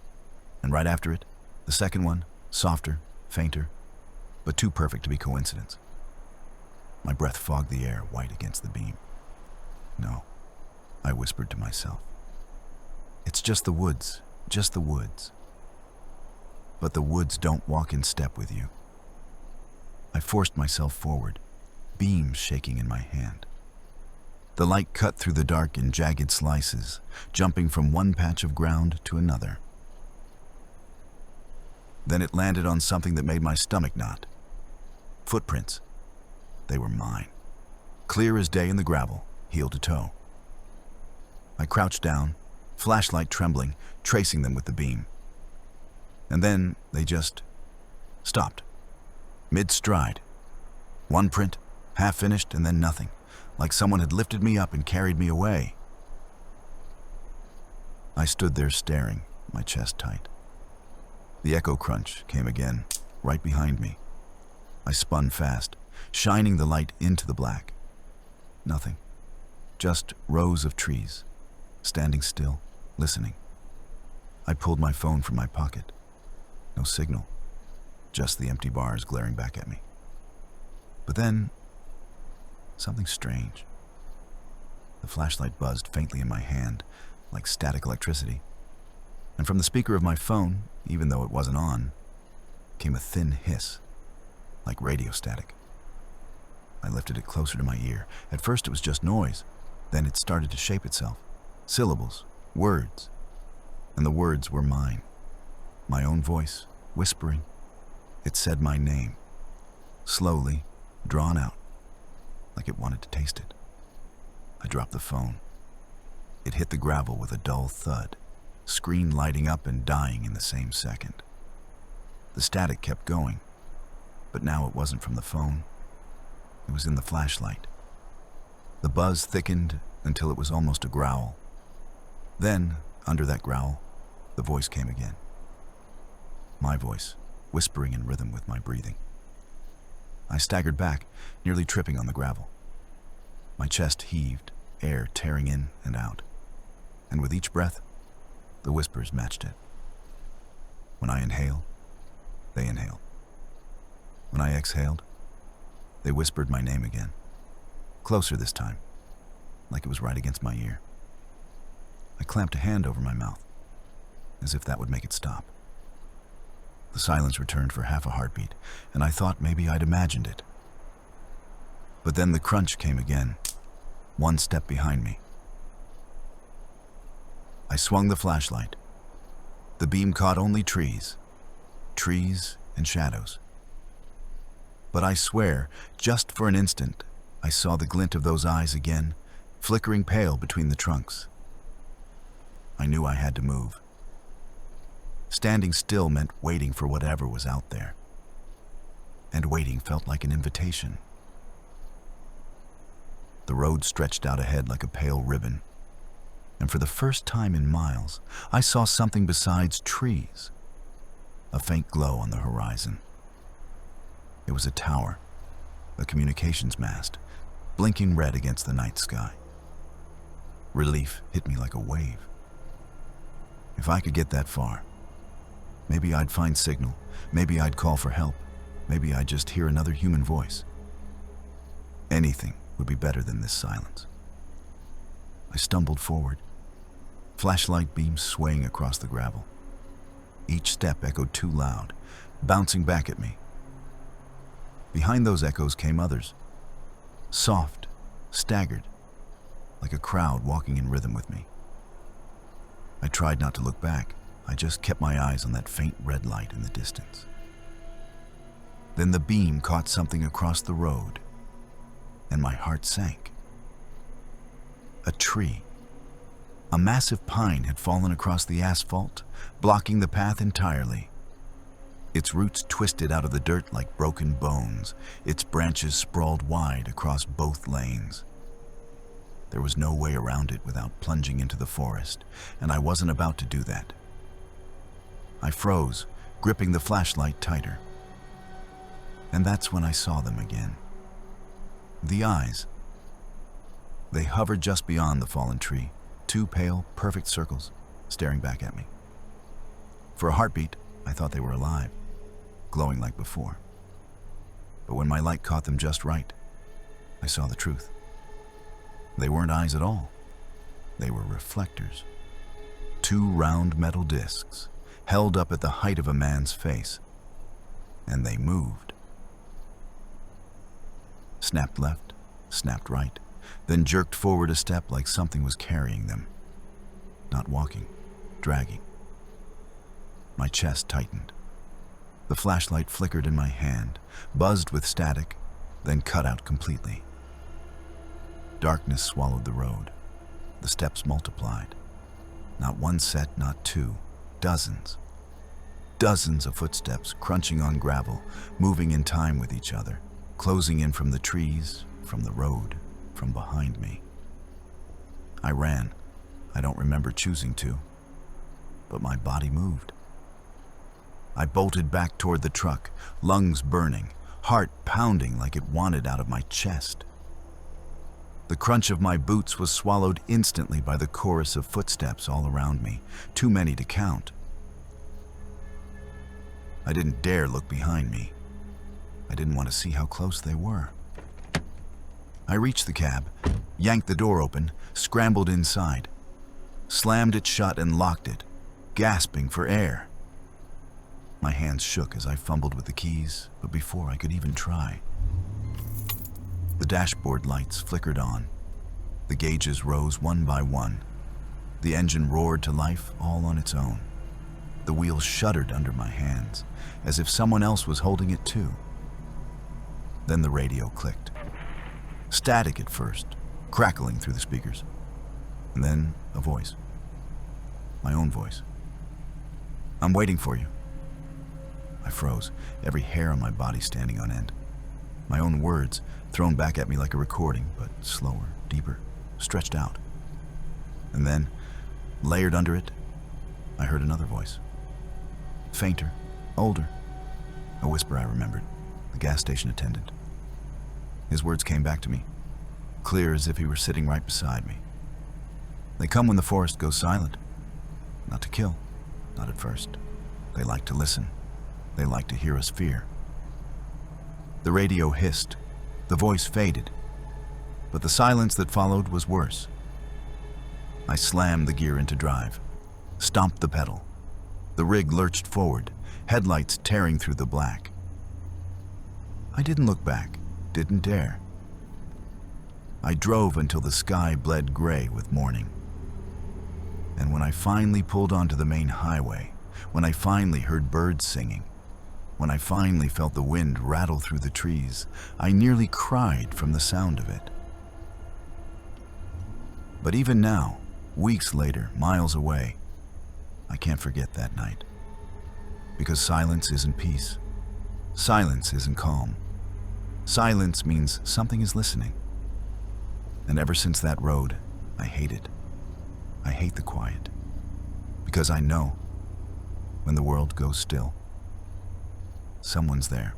And right after it, the second one, softer, fainter, but too perfect to be coincidence. My breath fogged the air, white against the beam. No, I whispered to myself. It's just the woods, just the woods. But the woods don't walk in step with you. I forced myself forward, beam shaking in my hand. The light cut through the dark in jagged slices, jumping from one patch of ground to another. Then it landed on something that made my stomach knot. Footprints. They were mine. Clear as day in the gravel, heel to toe. I crouched down, flashlight trembling, tracing them with the beam. And then they just stopped. Mid-stride. One print, half finished, and then nothing, like someone had lifted me up and carried me away. I stood there staring, my chest tight. The echo crunch came again, right behind me. I spun fast, shining the light into the black. Nothing. Just rows of trees, standing still, listening. I pulled my phone from my pocket. No signal. Just the empty bars glaring back at me. But then, something strange. The flashlight buzzed faintly in my hand, like static electricity. And from the speaker of my phone, even though it wasn't on, came a thin hiss, like radio static. I lifted it closer to my ear. At first it was just noise. Then it started to shape itself. Syllables, words. And the words were mine. My own voice, whispering. It said my name, slowly, drawn out, like it wanted to taste it. I dropped the phone. It hit the gravel with a dull thud, screen lighting up and dying in the same second. The static kept going, but now it wasn't from the phone. It was in the flashlight. The buzz thickened until it was almost a growl. Then, under that growl, the voice came again. My voice, whispering in rhythm with my breathing. I staggered back, nearly tripping on the gravel. My chest heaved, air tearing in and out. And with each breath, the whispers matched it. When I inhaled, they inhaled. When I exhaled, they whispered my name again. Closer this time, like it was right against my ear. I clamped a hand over my mouth, as if that would make it stop. The silence returned for half a heartbeat, and I thought maybe I'd imagined it. But then the crunch came again, one step behind me. I swung the flashlight. The beam caught only trees and shadows. But I swear, just for an instant, I saw the glint of those eyes again, flickering pale between the trunks. I knew I had to move. Standing still meant waiting for whatever was out there. And waiting felt like an invitation. The road stretched out ahead like a pale ribbon. And for the first time in miles, I saw something besides trees. A faint glow on the horizon. It was a tower, a communications mast, blinking red against the night sky. Relief hit me like a wave. If I could get that far, maybe I'd find signal, maybe I'd call for help, maybe I'd just hear another human voice. Anything would be better than this silence. I stumbled forward, flashlight beams swaying across the gravel. Each step echoed too loud, bouncing back at me. Behind those echoes came others, soft, staggered, like a crowd walking in rhythm with me. I tried not to look back. I just kept my eyes on that faint red light in the distance. Then the beam caught something across the road, and my heart sank. A tree. A massive pine had fallen across the asphalt, blocking the path entirely. Its roots twisted out of the dirt like broken bones. Its branches sprawled wide across both lanes. There was no way around it without plunging into the forest, and I wasn't about to do that. I froze, gripping the flashlight tighter. And that's when I saw them again. The eyes. They hovered just beyond the fallen tree, two pale, perfect circles, staring back at me. For a heartbeat, I thought they were alive, glowing like before. But when my light caught them just right, I saw the truth. They weren't eyes at all. They were reflectors. Two round metal discs, held up at the height of a man's face. And they moved. Snapped left, snapped right, then jerked forward a step like something was carrying them. Not walking, dragging. My chest tightened. The flashlight flickered in my hand, buzzed with static, then cut out completely. Darkness swallowed the road. The steps multiplied. Not one set, not two, dozens. Dozens of footsteps crunching on gravel, moving in time with each other, closing in from the trees, from the road, from behind me. I ran. I don't remember choosing to, but my body moved. I bolted back toward the truck, lungs burning, heart pounding like it wanted out of my chest. The crunch of my boots was swallowed instantly by the chorus of footsteps all around me, too many to count. I didn't dare look behind me. I didn't want to see how close they were. I reached the cab, yanked the door open, scrambled inside, slammed it shut and locked it, gasping for air. My hands shook as I fumbled with the keys, but before I could even try, the dashboard lights flickered on. The gauges rose one by one. The engine roared to life all on its own. The wheels shuddered under my hands, as if someone else was holding it too. Then the radio clicked. Static at first, crackling through the speakers. And then a voice. My own voice. "I'm waiting for you." I froze, every hair on my body standing on end. My own words thrown back at me like a recording, but slower, deeper, stretched out. And then, layered under it, I heard another voice. Fainter, older. A whisper I remembered, the gas station attendant. His words came back to me, clear as if he were sitting right beside me. They come when the forest goes silent. Not to kill, not at first. They like to listen. They like to hear us fear. The radio hissed. The voice faded. But the silence that followed was worse. I slammed the gear into drive, stomped the pedal. The rig lurched forward, headlights tearing through the black. I didn't look back, didn't dare. I drove until the sky bled gray with morning. And when I finally pulled onto the main highway, when I finally heard birds singing, when I finally felt the wind rattle through the trees, I nearly cried from the sound of it. But even now, weeks later, miles away, I can't forget that night. Because silence isn't peace. Silence isn't calm. Silence means something is listening. And ever since that road, I hate it. I hate the quiet. Because I know, when the world goes still, someone's there.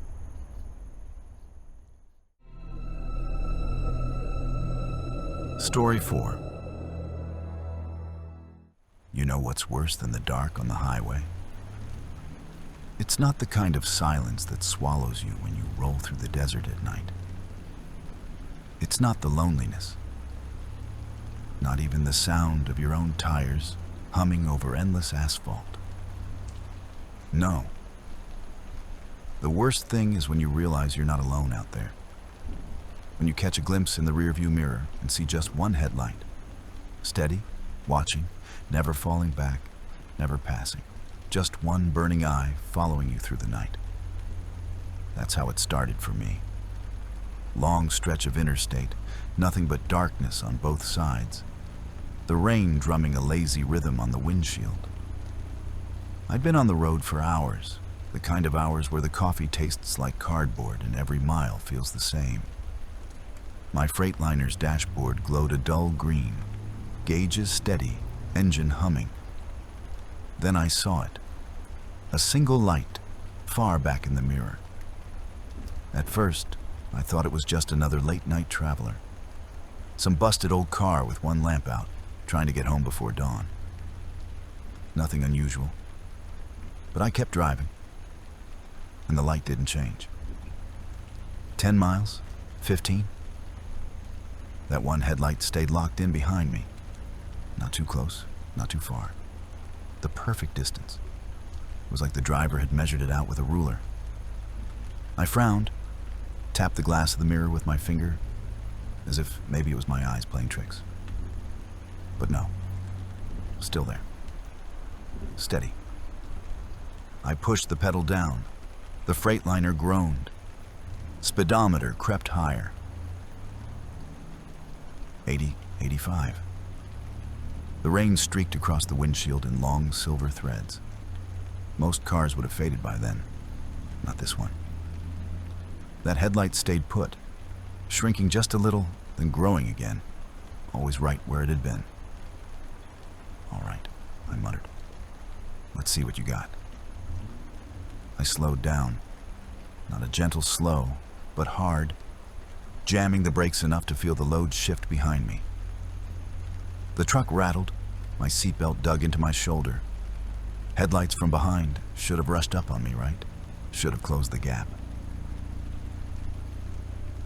Story 4. You know what's worse than the dark on the highway? It's not the kind of silence that swallows you when you roll through the desert at night. It's not the loneliness. Not even the sound of your own tires humming over endless asphalt. No. The worst thing is when you realize you're not alone out there. When you catch a glimpse in the rearview mirror and see just one headlight, steady, watching, never falling back, never passing. Just one burning eye following you through the night. That's how it started for me. Long stretch of interstate, nothing but darkness on both sides. The rain drumming a lazy rhythm on the windshield. I'd been on the road for hours, the kind of hours where the coffee tastes like cardboard and every mile feels the same. My Freightliner's dashboard glowed a dull green, gauges steady, engine humming. Then I saw it. A single light, far back in the mirror. At first, I thought it was just another late-night traveler. Some busted old car with one lamp out, trying to get home before dawn. Nothing unusual. But I kept driving, and the light didn't change. 10 miles? 15? That one headlight stayed locked in behind me. Not too close, not too far. The perfect distance. It was like the driver had measured it out with a ruler. I frowned, tapped the glass of the mirror with my finger, as if maybe it was my eyes playing tricks. But no, still there. Steady. I pushed the pedal down. The Freightliner groaned. Speedometer crept higher. 80, 85. The rain streaked across the windshield in long silver threads. Most cars would have faded by then. Not this one. That headlight stayed put, shrinking just a little, then growing again, always right where it had been. All right, I muttered. Let's see what you got. I slowed down. Not a gentle slow, but hard, jamming the brakes enough to feel the load shift behind me. The truck rattled, my seatbelt dug into my shoulder. Headlights from behind should have rushed up on me, right? Should have closed the gap.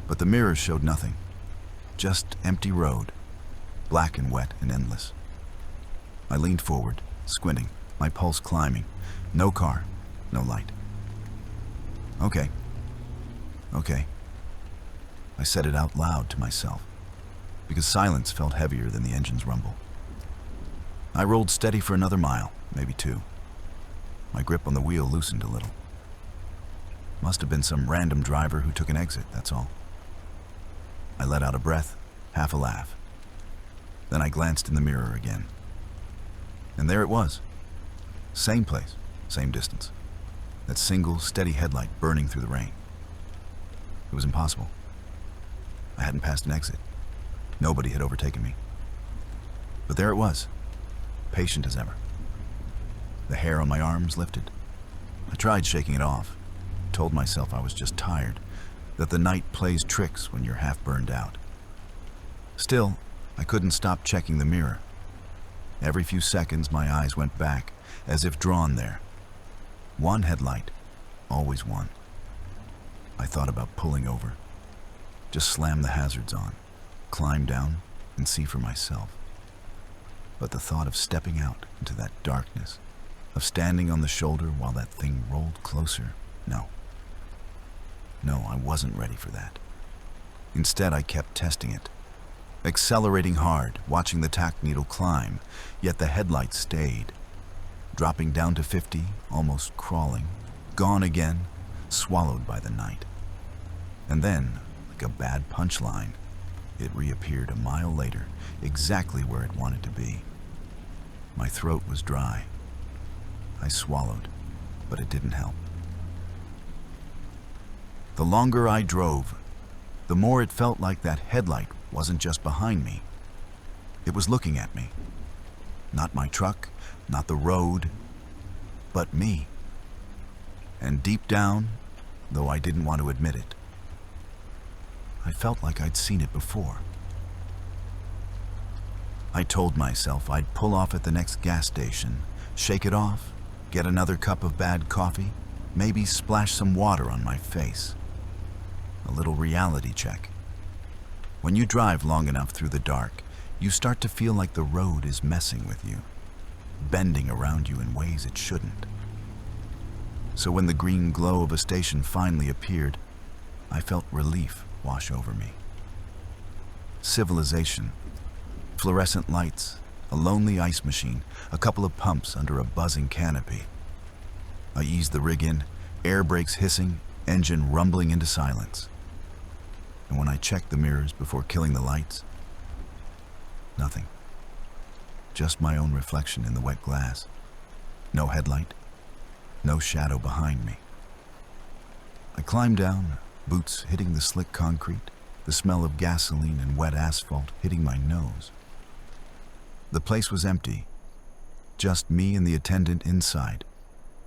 But the mirrors showed nothing. just empty road, black and wet and endless. I leaned forward, squinting, my pulse climbing. No car, no light. Okay. I said it out loud to myself, because silence felt heavier than the engine's rumble. I rolled steady for another mile, maybe 2. My grip on the wheel loosened a little. Must have been some random driver who took an exit, that's all. I let out a breath, half a laugh. Then I glanced in the mirror again. And there it was. Same place, same distance. That single, steady headlight burning through the rain. It was impossible. I hadn't passed an exit. Nobody had overtaken me. But there it was, patient as ever. The hair on my arms lifted. I tried shaking it off, told myself I was just tired, that the night plays tricks when you're half burned out. Still, I couldn't stop checking the mirror. Every few seconds, my eyes went back, as if drawn there. One headlight, always one. I thought about pulling over. Just slam the hazards on, climb down, and see for myself. But the thought of stepping out into that darkness, of standing on the shoulder while that thing rolled closer, no. No, I wasn't ready for that. Instead, I kept testing it, accelerating hard, watching the tack needle climb, yet the headlight stayed, dropping down to 50, almost crawling, gone again, swallowed by the night. And then, like a bad punchline, it reappeared a mile later, exactly where it wanted to be. My throat was dry. I swallowed, but it didn't help. The longer I drove, the more it felt like that headlight wasn't just behind me. It was looking at me. Not my truck, not the road, but me. And deep down, though I didn't want to admit it, I felt like I'd seen it before. I told myself I'd pull off at the next gas station, shake it off, get another cup of bad coffee, maybe splash some water on my face. A little reality check. When you drive long enough through the dark, you start to feel like the road is messing with you, bending around you in ways it shouldn't. So when the green glow of a station finally appeared, I felt relief wash over me. Civilization, fluorescent lights, a lonely ice machine, a couple of pumps under a buzzing canopy. I eased the rig in, air brakes hissing, engine rumbling into silence. And when I checked the mirrors before killing the lights, nothing. Just my own reflection in the wet glass. No headlight, no shadow behind me. I climbed down, boots hitting the slick concrete, the smell of gasoline and wet asphalt hitting my nose. The place was empty, just me and the attendant inside,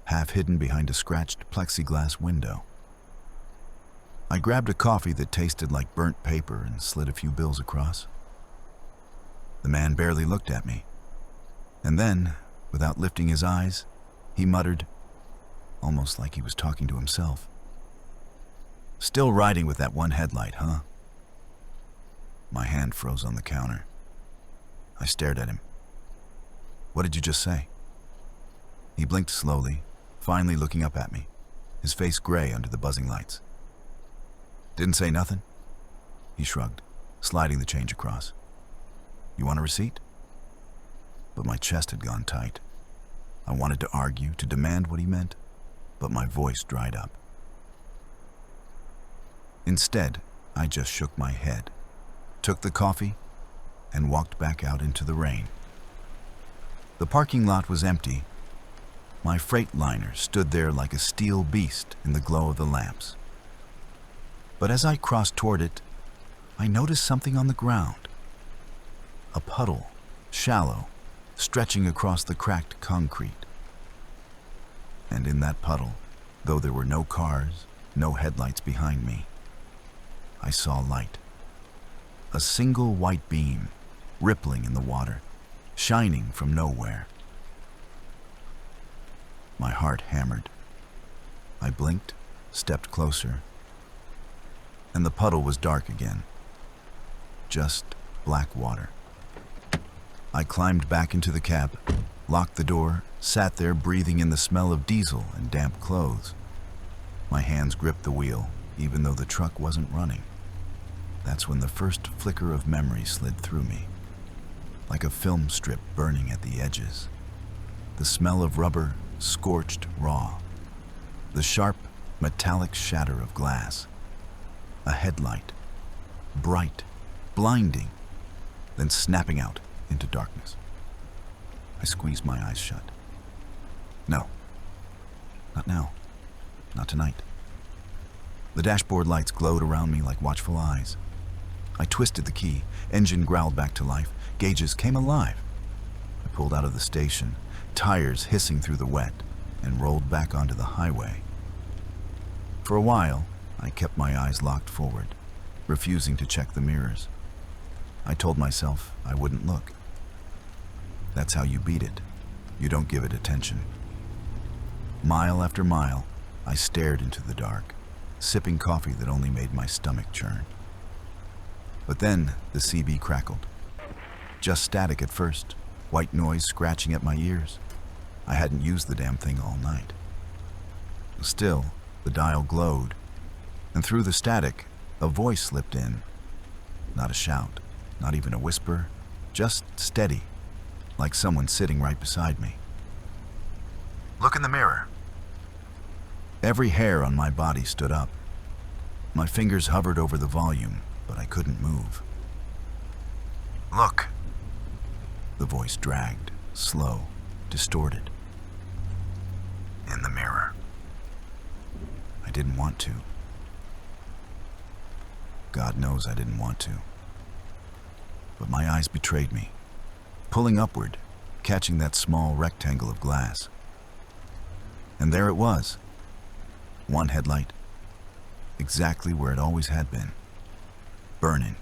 half hidden behind a scratched plexiglass window. I grabbed a coffee that tasted like burnt paper and slid a few bills across. The man barely looked at me, and then, without lifting his eyes, he muttered, almost like he was talking to himself, "Still riding with that one headlight, huh?" My hand froze on the counter. I stared at him. "What did you just say?" He blinked slowly, finally looking up at me, his face gray under the buzzing lights. "Didn't say nothing?" He shrugged, sliding the change across. "You want a receipt?" But my chest had gone tight. I wanted to argue, to demand what he meant, but my voice dried up. Instead, I just shook my head, took the coffee, and walked back out into the rain. The parking lot was empty. My Freightliner stood there like a steel beast in the glow of the lamps. But as I crossed toward it, I noticed something on the ground. A puddle, shallow, stretching across the cracked concrete. And in that puddle, though there were no cars, no headlights behind me, I saw light. A single white beam, rippling in the water, shining from nowhere. My heart hammered. I blinked, stepped closer, and the puddle was dark again. just black water. I climbed back into the cab, locked the door, sat there breathing in the smell of diesel and damp clothes. My hands gripped the wheel, even though the truck wasn't running. That's when the first flicker of memory slid through me, like a film strip burning at the edges. The smell of rubber, scorched raw. The sharp, metallic shatter of glass. A headlight, bright, blinding, then snapping out into darkness. I squeezed my eyes shut. No, not now, not tonight. The dashboard lights glowed around me like watchful eyes. I twisted the key, engine growled back to life, gauges came alive. I pulled out of the station, tires hissing through the wet, and rolled back onto the highway. For a while, I kept my eyes locked forward, refusing to check the mirrors. I told myself I wouldn't look. That's how you beat it. You don't give it attention. Mile after mile, I stared into the dark, sipping coffee that only made my stomach churn. But then the CB crackled. Just static at first, white noise scratching at my ears. I hadn't used the damn thing all night. Still, the dial glowed, and through the static, a voice slipped in. Not a shout, not even a whisper, just steady, like someone sitting right beside me. Look in the mirror. Every hair on my body stood up. My fingers hovered over the volume, but I couldn't move. Look. The voice dragged, slow, distorted. In the mirror. I didn't want to. God knows I didn't want to. But my eyes betrayed me, pulling upward, catching that small rectangle of glass. And there it was. One headlight, exactly where it always had been. Burning,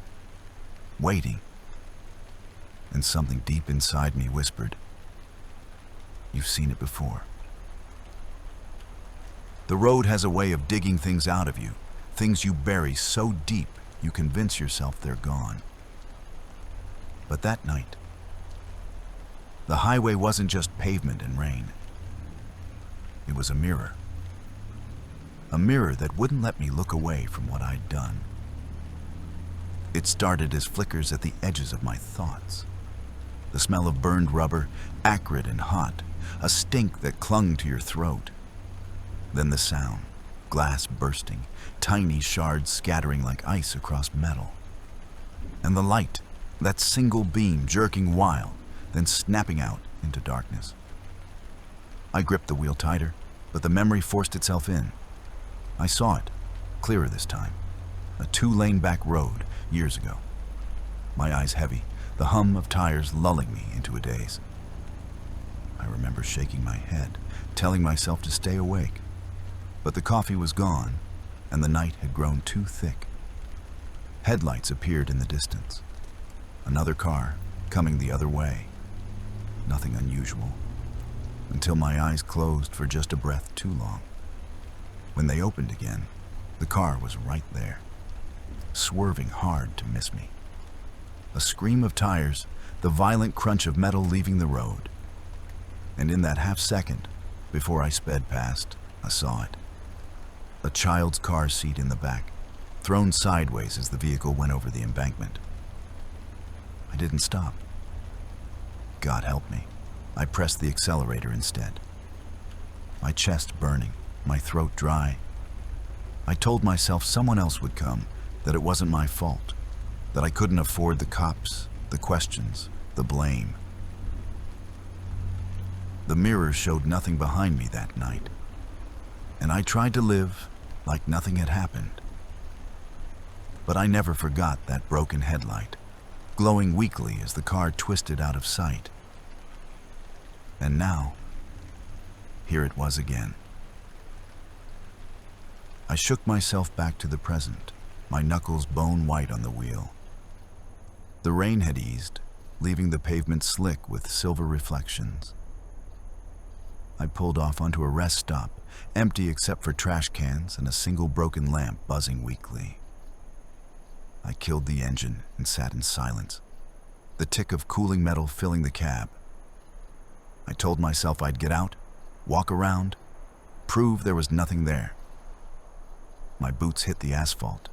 waiting. And something deep inside me whispered, "You've seen it before." The road has a way of digging things out of you, things you bury so deep you convince yourself they're gone. But that night, the highway wasn't just pavement and rain. It was a mirror. A mirror that wouldn't let me look away from what I'd done. It started as flickers at the edges of my thoughts. The smell of burned rubber, acrid and hot, a stink that clung to your throat. Then the sound, glass bursting, tiny shards scattering like ice across metal. And the light, that single beam jerking wild, then snapping out into darkness. I gripped the wheel tighter, but the memory forced itself in. I saw it, clearer this time. A 2-lane back road, years ago. My eyes heavy, the hum of tires lulling me into a daze. I remember shaking my head, telling myself to stay awake. But the coffee was gone, and the night had grown too thick. Headlights appeared in the distance. Another car, coming the other way. Nothing unusual, until my eyes closed for just a breath too long. When they opened again, the car was right there, swerving hard to miss me. A scream of tires, the violent crunch of metal leaving the road. And in that half second, before I sped past, I saw it. A child's car seat in the back, thrown sideways as the vehicle went over the embankment. I didn't stop. God help me. I pressed the accelerator instead. My chest burning, my throat dry. I told myself someone else would come, that it wasn't my fault, that I couldn't afford the cops, the questions, the blame. The mirror showed nothing behind me that night, and I tried to live like nothing had happened. But I never forgot that broken headlight, glowing weakly as the car twisted out of sight. And now, here it was again. I shook myself back to the present, my knuckles bone white on the wheel. The rain had eased, leaving the pavement slick with silver reflections. I pulled off onto a rest stop, empty except for trash cans and a single broken lamp buzzing weakly. I killed the engine and sat in silence, the tick of cooling metal filling the cab. I told myself I'd get out, walk around, prove there was nothing there. My boots hit the asphalt,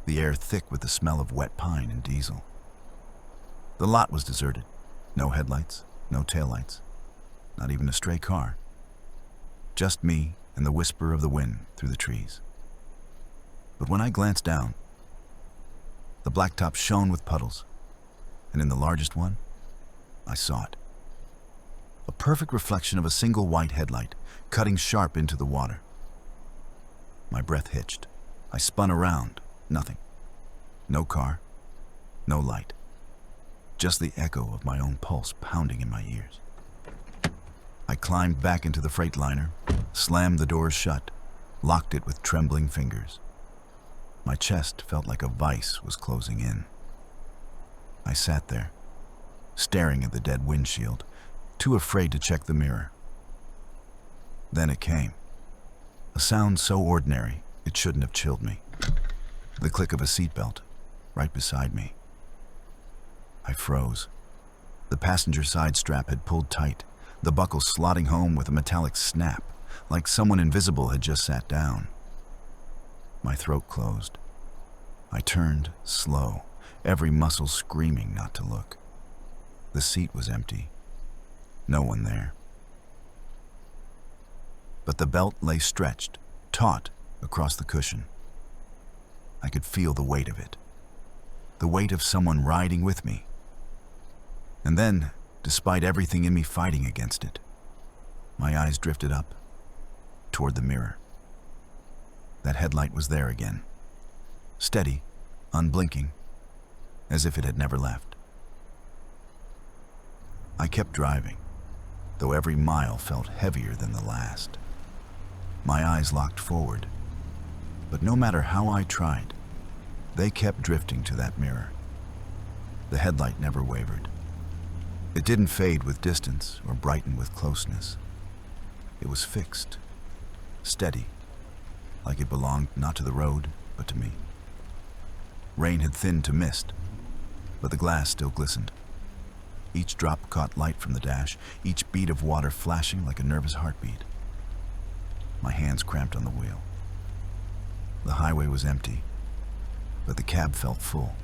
the air thick with the smell of wet pine and diesel. The lot was deserted. No headlights, no taillights, not even a stray car. Just me and the whisper of the wind through the trees. But when I glanced down, the blacktop shone with puddles, and in the largest one, I saw it. A perfect reflection of a single white headlight cutting sharp into the water. My breath hitched. I spun around. Nothing. No car. No light. Just the echo of my own pulse pounding in my ears. I climbed back into the Freightliner, slammed the doors shut, locked it with trembling fingers. My chest felt like a vice was closing in. I sat there, staring at the dead windshield, too afraid to check the mirror. Then it came. A sound so ordinary, it shouldn't have chilled me. The click of a seatbelt, right beside me. I froze. The passenger side strap had pulled tight, the buckle slotting home with a metallic snap, like someone invisible had just sat down. My throat closed. I turned, slow, every muscle screaming not to look. The seat was empty. No one there. But the belt lay stretched, taut, across the cushion. I could feel the weight of it. The weight of someone riding with me. And then, despite everything in me fighting against it, my eyes drifted up, toward the mirror. That headlight was there again. Steady, unblinking, as if it had never left. I kept driving, though every mile felt heavier than the last. My eyes locked forward, but no matter how I tried, they kept drifting to that mirror. The headlight never wavered. It didn't fade with distance or brighten with closeness. It was fixed, steady, like it belonged not to the road, but to me. Rain had thinned to mist, but the glass still glistened. Each drop caught light from the dash, each bead of water flashing like a nervous heartbeat. My hands cramped on the wheel. The highway was empty, but the cab felt full.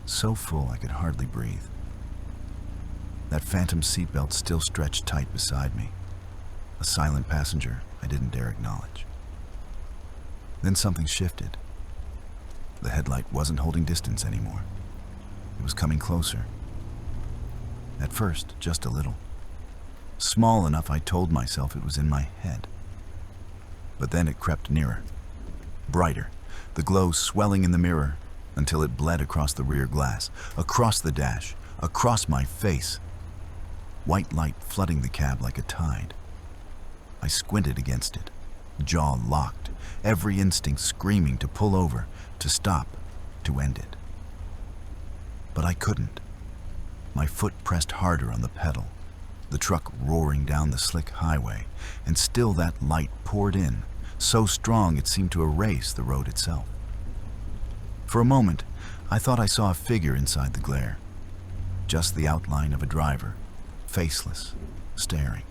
So full I could hardly breathe. That phantom seatbelt still stretched tight beside me, a silent passenger I didn't dare acknowledge. Then something shifted. The headlight wasn't holding distance anymore. It was coming closer. At first, just a little. Small enough I told myself it was in my head. But then it crept nearer, brighter, the glow swelling in the mirror until it bled across the rear glass, across the dash, across my face. White light flooding the cab like a tide. I squinted against it, jaw locked, every instinct screaming to pull over, to stop, to end it. But I couldn't. My foot pressed harder on the pedal, the truck roaring down the slick highway, and still that light poured in, so strong it seemed to erase the road itself. For a moment, I thought I saw a figure inside the glare, just the outline of a driver, faceless, staring.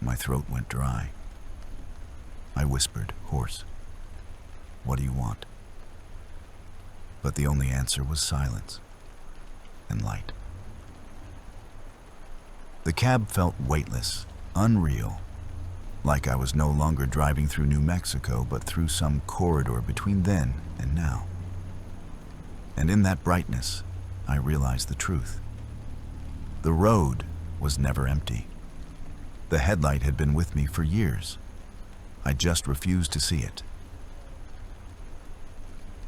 My throat went dry. I whispered, hoarse, "What do you want?" But the only answer was silence and light. The cab felt weightless, unreal, like I was no longer driving through New Mexico, but through some corridor between then and now. And in that brightness, I realized the truth. The road was never empty. The headlight had been with me for years. I just refused to see it.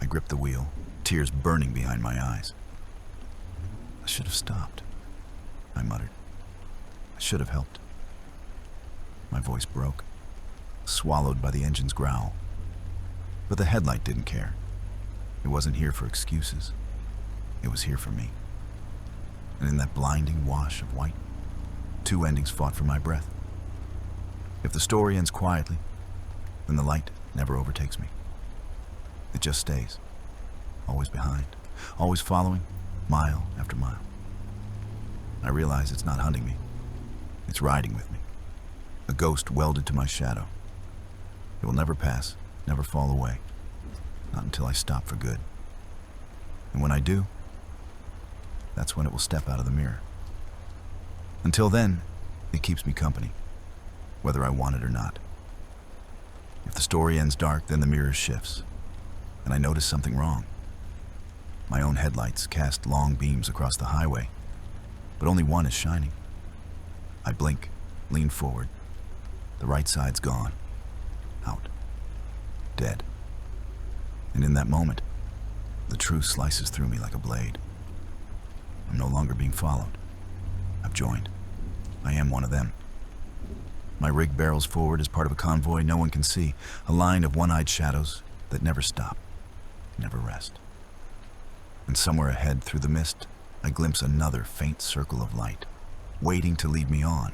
I gripped the wheel, tears burning behind my eyes. I should have stopped, I muttered. I should have helped. My voice broke, swallowed by the engine's growl. But the headlight didn't care. It wasn't here for excuses. It was here for me. And in that blinding wash of white, two endings fought for my breath. If the story ends quietly, then the light never overtakes me. It just stays, always behind, always following, mile after mile. I realize it's not hunting me. It's riding with me. A ghost welded to my shadow. It will never pass, never fall away. Not until I stop for good. And when I do, that's when it will step out of the mirror. Until then, it keeps me company, whether I want it or not. If the story ends dark, then the mirror shifts, and I notice something wrong. My own headlights cast long beams across the highway, but only one is shining. I blink, lean forward. The right side's gone. Out. Dead. And in that moment, the truth slices through me like a blade. I'm no longer being followed. I've joined. I am one of them. My rig barrels forward as part of a convoy no one can see, a line of one-eyed shadows that never stop, never rest. And somewhere ahead through the mist, I glimpse another faint circle of light, waiting to lead me on.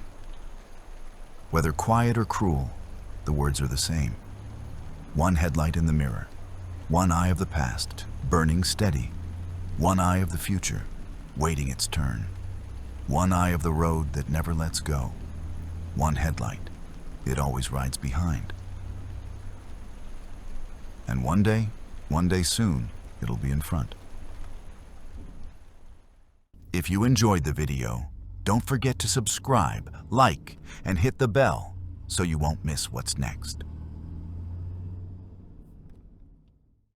Whether quiet or cruel, the words are the same. One headlight in the mirror, one eye of the past, burning steady, one eye of the future, waiting its turn, one eye of the road that never lets go, one headlight, it always rides behind. And one day soon, it'll be in front. If you enjoyed the video, don't forget to subscribe, like, and hit the bell so you won't miss what's next.